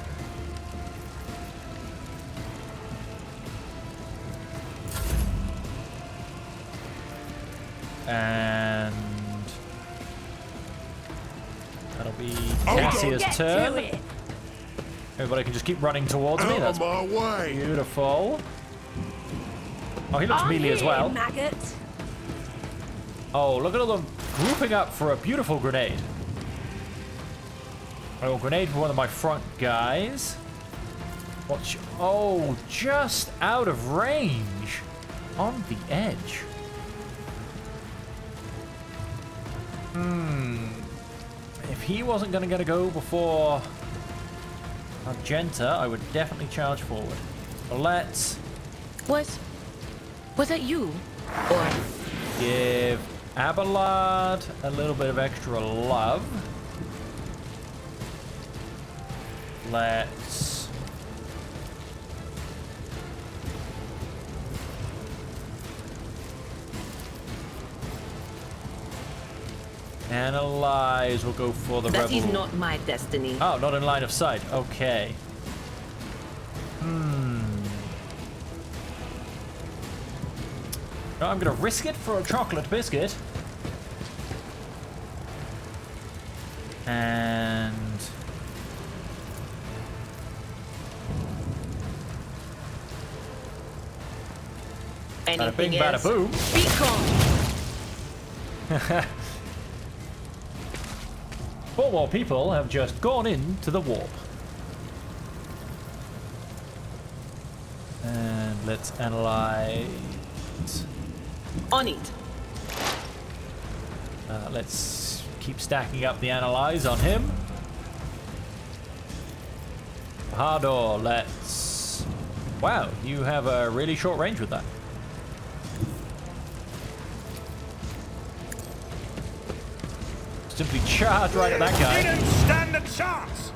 And that'll be Cassia's turn. Everybody can just keep running towards me. That's my way. beautiful. Oh, he looks melee as well. Maggot. Oh, look at all them grouping up for a beautiful grenade. Oh, grenade for one of my front guys. Watch. Oh, just out of range. On the edge. If he wasn't going to go before Argenta, I would definitely charge forward. But let's Was that you? Or give Abelard a little bit of extra love. Let's analyze. We'll go for the that rebel. is not my destiny. Oh, not in line of sight. Okay. No, I'm gonna risk it for a chocolate biscuit. And bada bing, Anything bada else? boom. Be calm. 4 more people have just gone into the warp. And let's analyze. On it. Let's keep stacking up the analyze on him. Hardor, let's... Wow, you have a really short range with that. Simply charge right at that guy. Didn't stand a chance.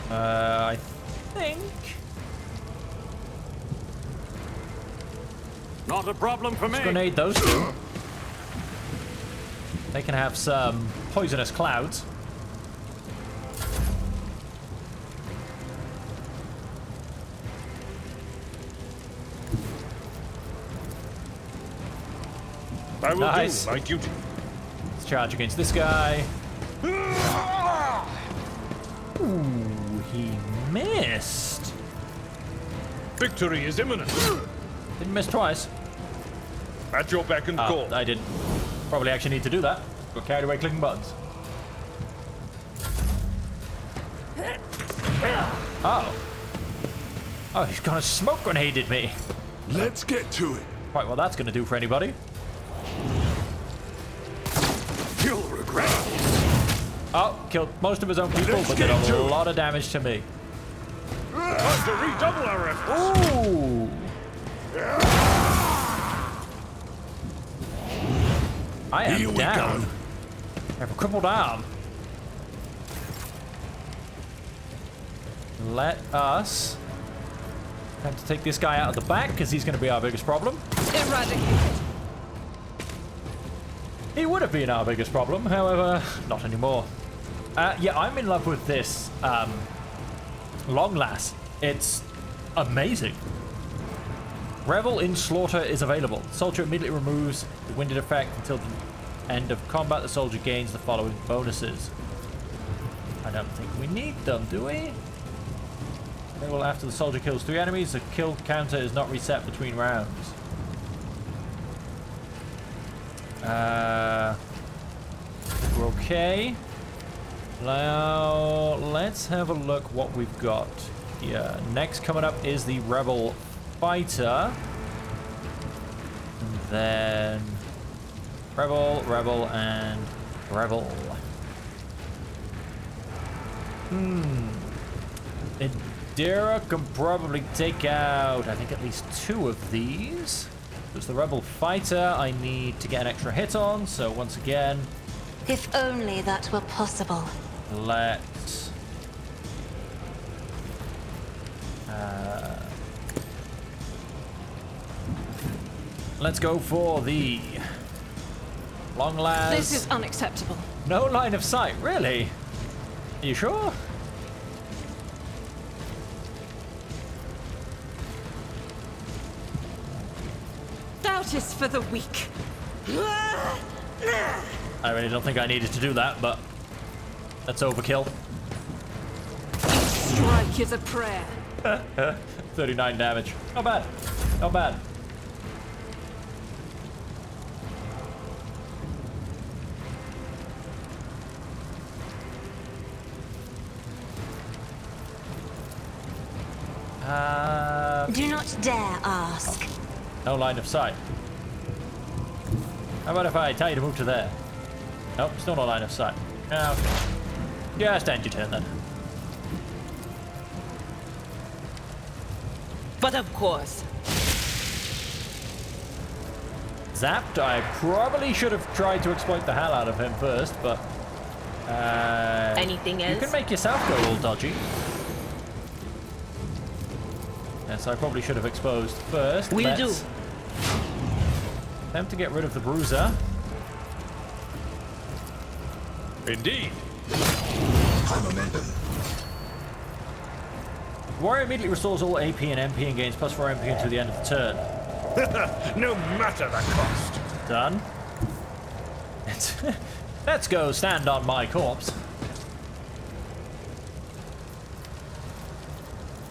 I think... Not a problem for me. Grenade those two. They can have some poisonous clouds. I will Nice. do my duty. Let's charge against this guy. Ooh, he missed. Victory is imminent. Didn't miss twice. At your beck and Oh, call. I didn't. Probably actually need to do that. Got carried away clicking buttons. Oh. Oh, he's gonna smoke grenaded me. Let's get to it. Right, well that's gonna do for anybody. You'll regret it. Oh, killed most of his own people, Let's but did get a to it. lot of damage to me. Time to redouble our efforts. Ooh. I am Here we down. go. I have a crippled arm. Let us have to take this guy out of the back because he's going to be our biggest problem. Eradicated. He would have been our biggest problem, however, not anymore. Yeah, I'm in love with this long lass. It's amazing. Revel in Slaughter is available. The soldier immediately removes the winded effect until the end of combat. The soldier gains the following bonuses. I don't think we need them, do we? Well, after the soldier kills 3 enemies, the kill counter is not reset between rounds. We're okay. Now, let's have a look what we've got here. Next coming up is the Rebel Fighter. And then Rebel, Rebel, and Rebel. Indira can probably take out, I think, at least 2 of these. There's the Rebel Fighter I need to get an extra hit on, so once again, If only that were possible. let's let's go for the long las. This is unacceptable. No line of sight, really? Are you sure? Doubt is for the weak. I really don't think I needed to do that, but that's overkill. Strike is a prayer. 39 damage. Not bad. Not bad. Do not dare ask. No line of sight. How about if I tell you to move to there? Nope, still no line of sight. Okay. Just end your turn then. But of course, Zapped, I probably should have tried to exploit the hell out of him first, but... anything you else? can make yourself go all dodgy. Yes, I probably should have exposed first. Will do. Attempt to get rid of the bruiser. Indeed. High momentum. Warrior immediately restores all AP and MP and gains plus 4 MP until the end of the turn. No matter the cost. Done. Let's go stand on my corpse.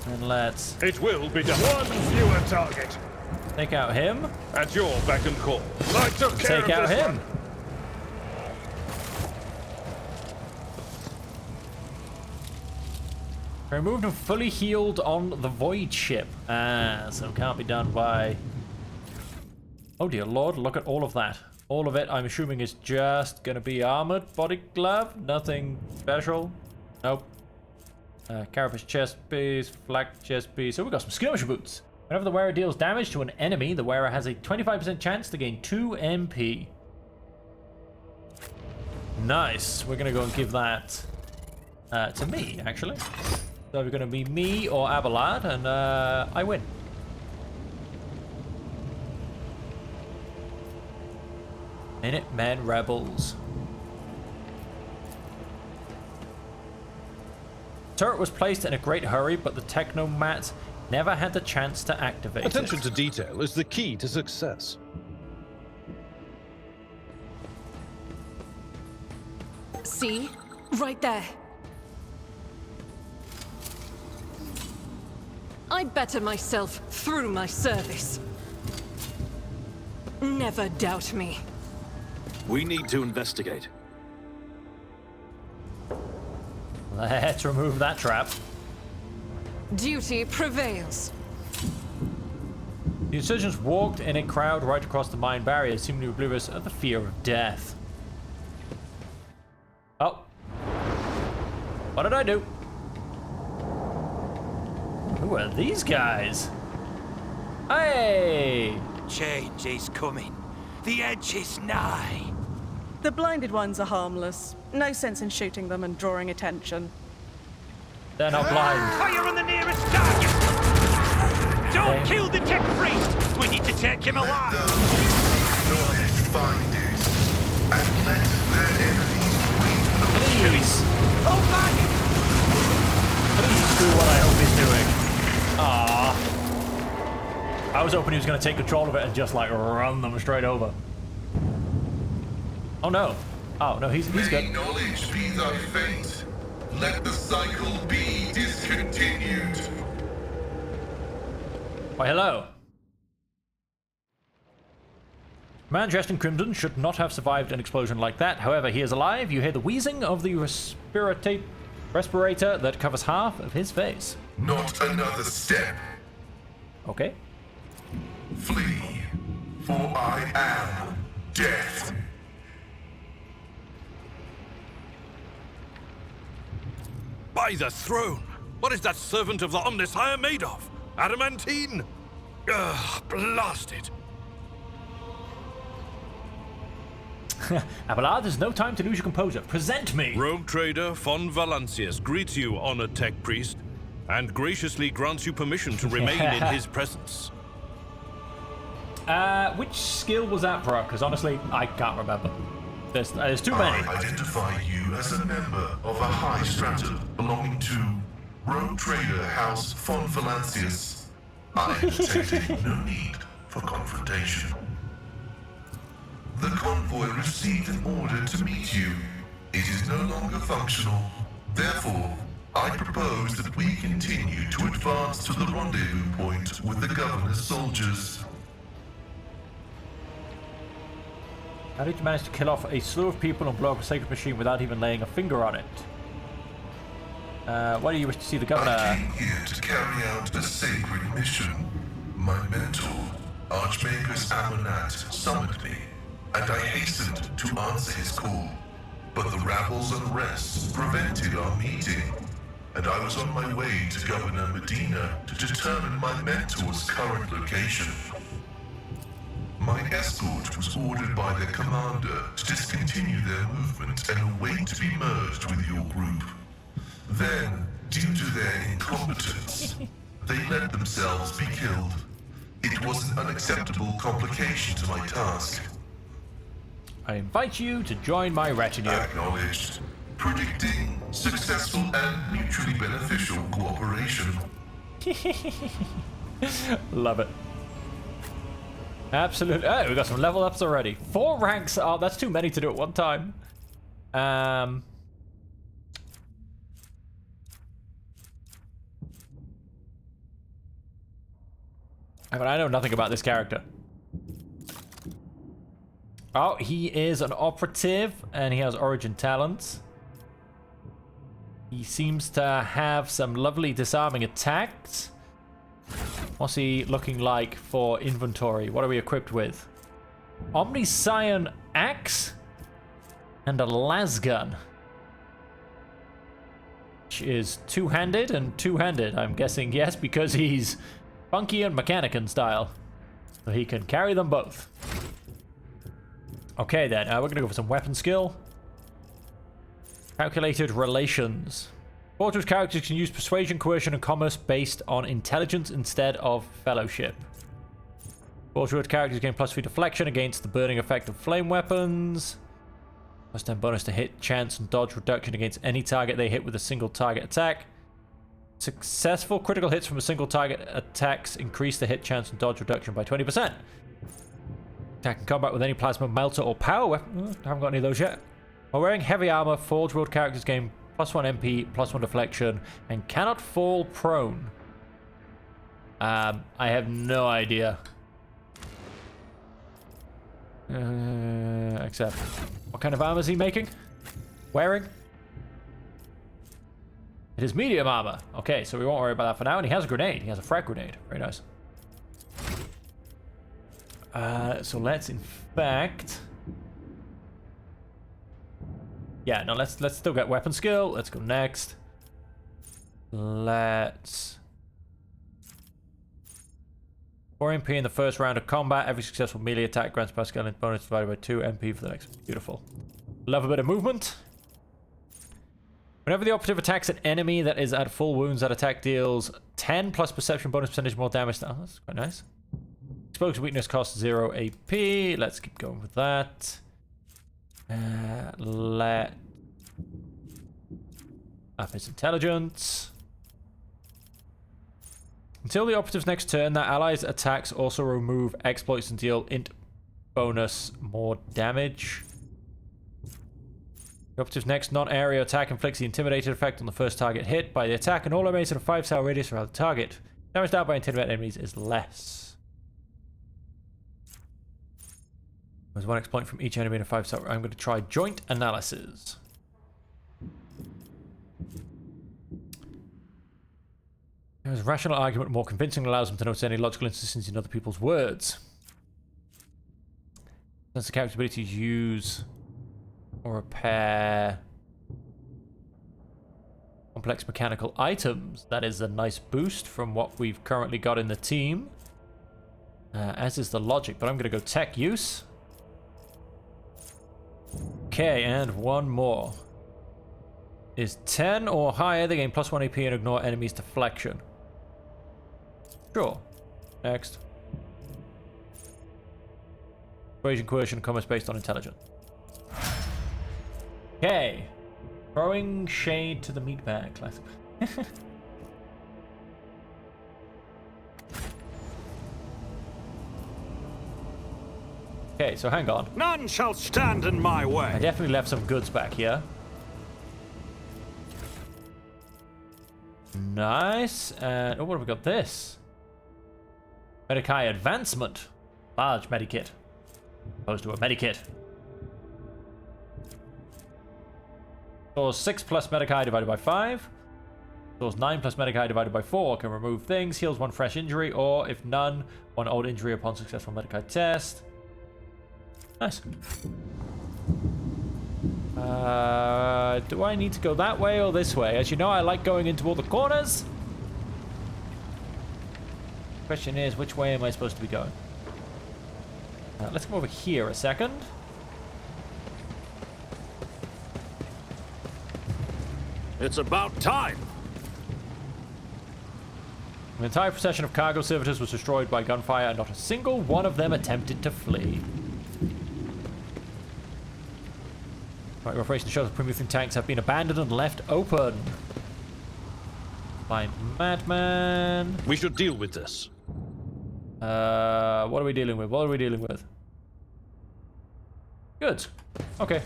And let's It will be done. One fewer target. take out him. At your beck and call. I took care Take of out this him. one. Removed and fully healed on the Void ship. So can't be done by... Oh dear lord, look at all of that. All of it, I'm assuming, is just gonna be armored body glove. Nothing special. Nope. Carapace chest piece, flak chest piece. So we got some skirmisher boots. Whenever the wearer deals damage to an enemy, the wearer has a 25% chance to gain 2 MP. Nice. We're gonna go and give that to me, actually. So it's gonna be me or Abelard, and I win. Minutemen Rebels. Turret was placed in a great hurry, but the Technomat never had the chance to activate Attention it. to detail is the key to success. See? Right there. I better myself through my service. Never doubt me. We need to investigate. Let's remove that trap. Duty prevails. The insurgents walked in a crowd right across the mine barrier, seemingly oblivious of the fear of death. Oh. What did I do? Who are these guys? Hey! Change is coming. The edge is nigh. The blinded ones are harmless. No sense in shooting them and drawing attention. They're not blind. Fire on the nearest target! Don't kill the tech priest! We need to take him alive! Knowledge finders, and let their enemies wait. Please. Oh my! Please do what I hope he's doing. Aww. I was hoping he was going to take control of it and just like run them straight over. Oh no. Oh no, he's May good. knowledge be thy fate. Let the cycle be discontinued. Why, hello. Man dressed in crimson should not have survived an explosion like that. However, he is alive. You hear the wheezing of the respirator that covers half of his face. Not another step. Okay. Flee, for I am death. By the throne! What is that servant of the Omnissiah made of? Adamantine? Ugh, blast it! Abelard, there's no time to lose your composure. Present me! Rogue trader Von Valancius greets you, honored tech priest, and graciously grants you permission to remain in his presence. Which skill was that for? Because honestly, I can't remember. There's too many. I identify you as a member of a high strata belonging to Rogue Trader House Von Valancius. I am detecting no need for confrontation. The convoy received an order to meet you. It is no longer functional. Therefore, I propose that we continue to advance to the rendezvous point with the governor's soldiers. How did you manage to kill off a slew of people and blow up a sacred machine without even laying a finger on it? Why do you wish to see the governor? I came here to carry out a sacred mission. My mentor, Archmagus Amonat, summoned me, and I hastened to answer his call. But the rabbles and unrest prevented our meeting, and I was on my way to Governor Medina to determine my mentor's current location. My escort was ordered by their commander to discontinue their movement and await to be merged with your group. Then, due to their incompetence, they let themselves be killed. It was an unacceptable complication to my task. I invite you to join my retinue. Acknowledged. Predicting successful and mutually beneficial cooperation. Love it. Absolutely. Oh, we got some level ups already. 4 ranks. Oh, that's too many to do at one time. I mean, I know nothing about this character. Oh, he is an operative, and he has origin talents. He seems to have some lovely disarming attacks. What's he looking like for inventory? What are we equipped with? Omniscion Axe and a lasgun. Which is two-handed and two-handed. I'm guessing yes, because he's funky and mechanican style. So he can carry them both. Okay then, we're gonna go for some weapon skill. Calculated relations. Fortress characters can use persuasion, coercion, and commerce based on intelligence instead of fellowship. Fortress characters gain +3 deflection against the burning effect of flame weapons. +10 bonus to hit, chance, and dodge reduction against any target they hit with a single target attack. Successful critical hits from a single target attacks increase the hit chance and dodge reduction by 20%. Attack in combat with any plasma melter or power weapon. I haven't got any of those yet. While wearing heavy armor, Forge World characters gain +1 MP, +1 deflection, and cannot fall prone. I have no idea. Except, what kind of armor is he making? Wearing? It is medium armor. Okay, so we won't worry about that for now. And he has a grenade. He has a frag grenade. Very nice. So let's in fact... Yeah, no, let's still get weapon skill. Let's go next. Let's... 4 MP in the first round of combat. Every successful melee attack grants Pascal bonus divided by 2 MP for the next. Beautiful. Love a bit of movement. Whenever the operative attacks an enemy that is at full wounds, that attack deals 10 plus perception bonus percentage more damage. Oh, that's quite nice. Explosive weakness costs 0 AP. Let's keep going with that. Let up his intelligence. Until the operative's next turn, that ally's attacks also remove exploits and deal int bonus more damage. The operative's next non-area attack inflicts the intimidated effect on the first target hit by the attack, and all enemies in a 5-cell radius around the target. Damage dealt by intimidated enemies is less. There's 1 exploit from each enemy in a 5-cell. I'm going to try joint analysis. There's a rational argument more convincing allows them to notice any logical inconsistency in other people's words. Since the character's ability to use or repair complex mechanical items. That is a nice boost from what we've currently got in the team. As is the logic, but I'm going to go tech use. Okay, and one more. Is 10 or higher, they gain +1 AP and ignore enemies' deflection. Sure. Next. Persuasion, coercion, commerce based on intelligence. Okay. Throwing shade to the meat bag. Classic. Okay, so hang on. None shall stand in my way. I definitely left some goods back here. Nice. And oh, what have we got? This Medikai advancement. Large medikit. Opposed to a medikit. Stores 6 plus Medikai divided by 5. Stores 9 plus Medikai divided by 4. Can remove things. Heals 1 fresh injury, or if none, 1 old injury upon successful Medikai test. Nice. Do I need to go that way or this way? As you know, I like going into all the corners. Question is, which way am I supposed to be going? Let's come over here a second. It's about time. An entire procession of cargo servitors was destroyed by gunfire, and not a single one of them attempted to flee. Right, operation shows that pre-moving tanks have been abandoned and left open. Find madman. We should deal with this. What are we dealing with? What are we dealing with? Good. Okay.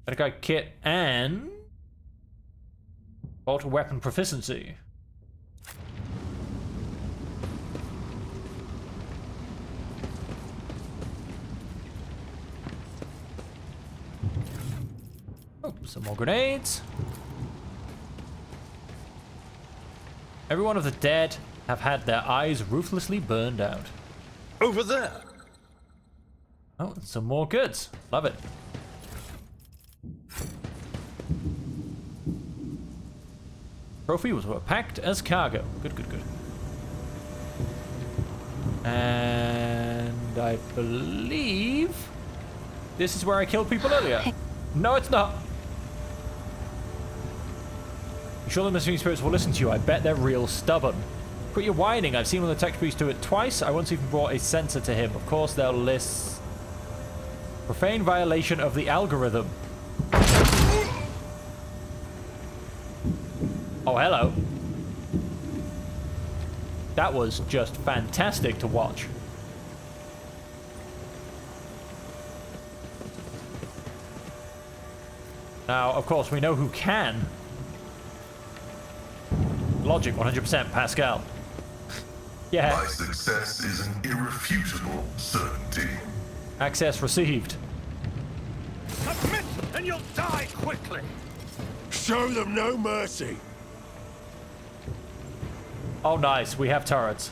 Medikai kit and bolter weapon proficiency. Oh, some more grenades. Every one of the dead have had their eyes ruthlessly burned out. Over there. Oh, some more goods. Love it. Trophies were packed as cargo. Good, good, good. And I believe this is where I killed people earlier. No, it's not. You sure the missing spirits will listen to you? I bet they're real stubborn. Quit your whining. I've seen one of the tech priests do it twice. I once even brought a sensor to him. Of course, they'll list profane violation of the algorithm. Oh, hello. That was just fantastic to watch. Now, of course, we know who can. Logic, 100%, Pascal. Yeah. My success is an irrefutable certainty. Access received. Submit and you'll die quickly. Show them no mercy. Oh, nice. We have turrets.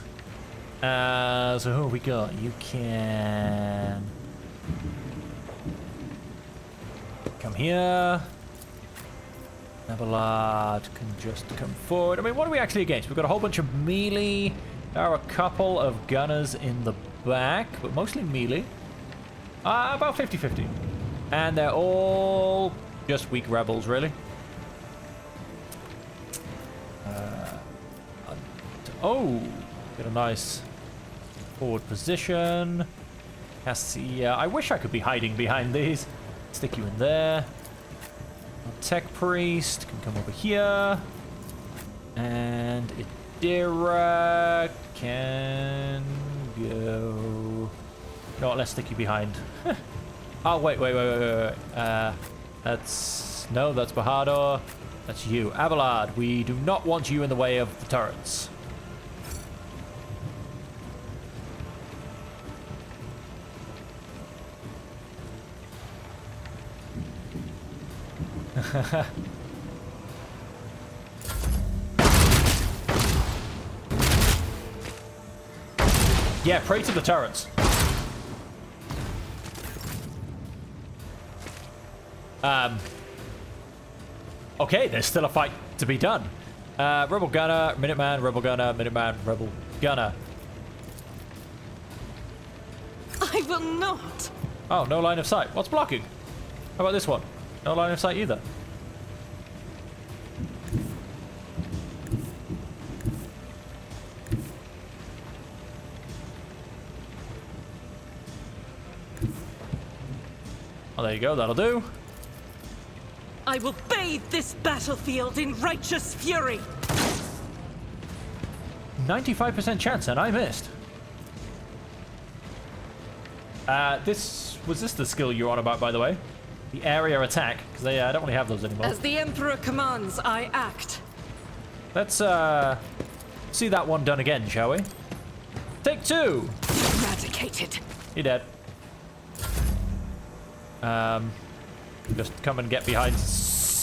So who have we got? You can come here. Abelard can just come forward. I mean, what are we actually against? We've got a whole bunch of melee. There are a couple of gunners in the back, but mostly melee. About 50-50. And they're all just weak rebels, really. Oh, get a nice forward position. Cassia, I wish I could be hiding behind these. Stick you in there. Tech Priest can come over here. And Idira can go. You know what, let's stick you behind. Oh, wait. That's... No, that's Bahadur. That's you. Abelard, we do not want you in the way of the turrets. Yeah, pray to the turrets. Okay, there's still a fight to be done. Rebel Gunner, Minuteman, Rebel Gunner, Minuteman, Rebel Gunner. I will not. Oh, no line of sight. What's blocking? How about this one? No line of sight either. Oh, there you go. That'll do. I will bathe this battlefield in righteous fury. 95% chance, and I missed. Was this the skill you're on about, by the way? The area attack, because I don't really have those anymore. As the Emperor commands, I act. Let's see that one done again, shall we? Take two. Eradicated. You're dead. Just come and get behind.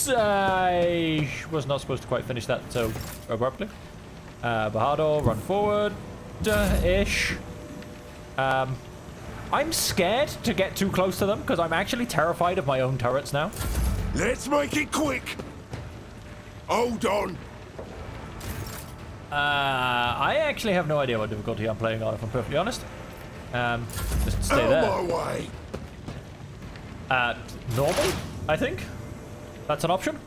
I was not supposed to quite finish that so abruptly. Bahadur, run forward. Ish. I'm scared to get too close to them because I'm actually terrified of my own turrets now. Let's make it quick. Hold on. I actually have no idea what difficulty I'm playing on, if I'm perfectly honest. Just stay Out there. my way. Normal, I think. That's an option.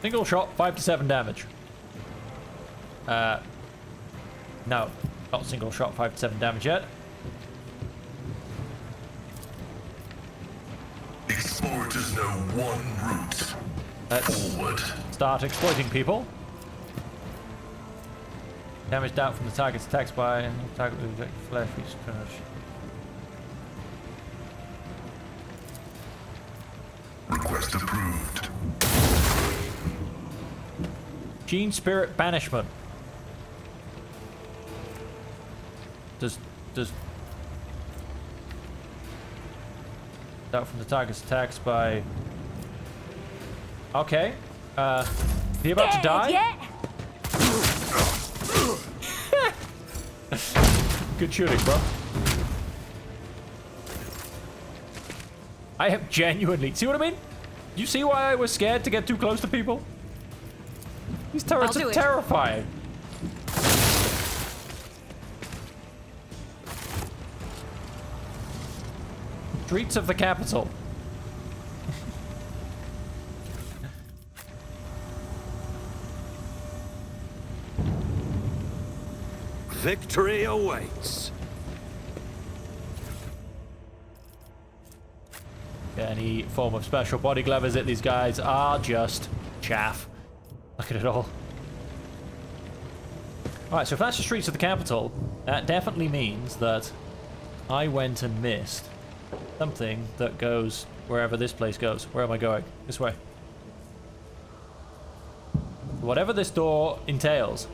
Single shot, 5 to 7 damage. No, not single shot, 5 to 7 damage yet. Explorators know one route. Let's Forward. start exploiting people. Damage down from the target's attacks by target with eject flash each finish. Request approved. Gene Spirit Banishment. Does down from the target's attacks by. Okay. He about to die? Yeah. Good shooting, bro. I have genuinely... See what I mean? You see why I was scared to get too close to people? These turrets are terrifying. Streets of the capital. Victory awaits. Any form of special body glove is it? These guys are just chaff. Look at it all. Alright, so if that's the streets of the capital, that definitely means that I went and missed something that goes wherever this place goes. Where am I going? This way. Whatever this door entails.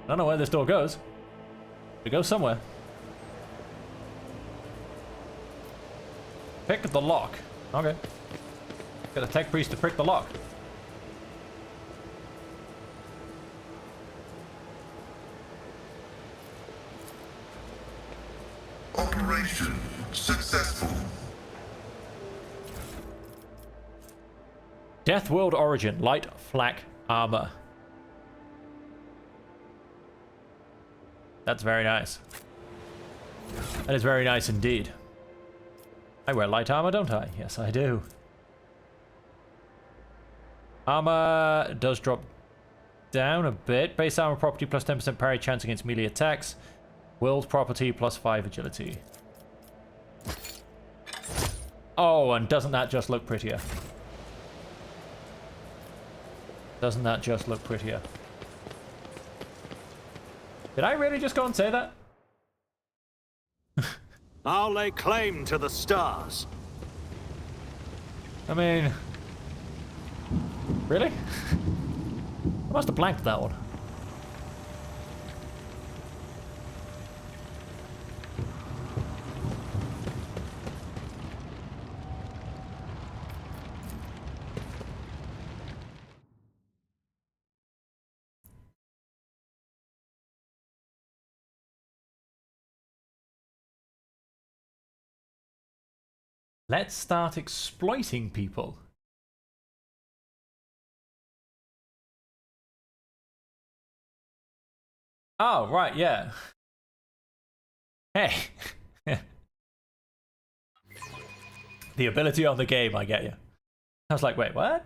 I don't know where this door goes. It goes somewhere. Pick the lock. Okay. Get a tech priest to pick the lock. Operation successful. Death World Origin, light flak armor. That's very nice. That is very nice indeed. I wear light armor, don't I? Yes, I do. Armor does drop down a bit. Base armor property plus 10% parry chance against melee attacks. World property plus 5 agility. Oh, and doesn't that just look prettier? Doesn't that just look prettier? Did I really just go and say that? I'll lay claim to the stars. I mean... Really? I must have blanked that one. Let's start exploiting people. Oh, right, yeah. Hey. The ability on the game, I get you. I was like, wait, what?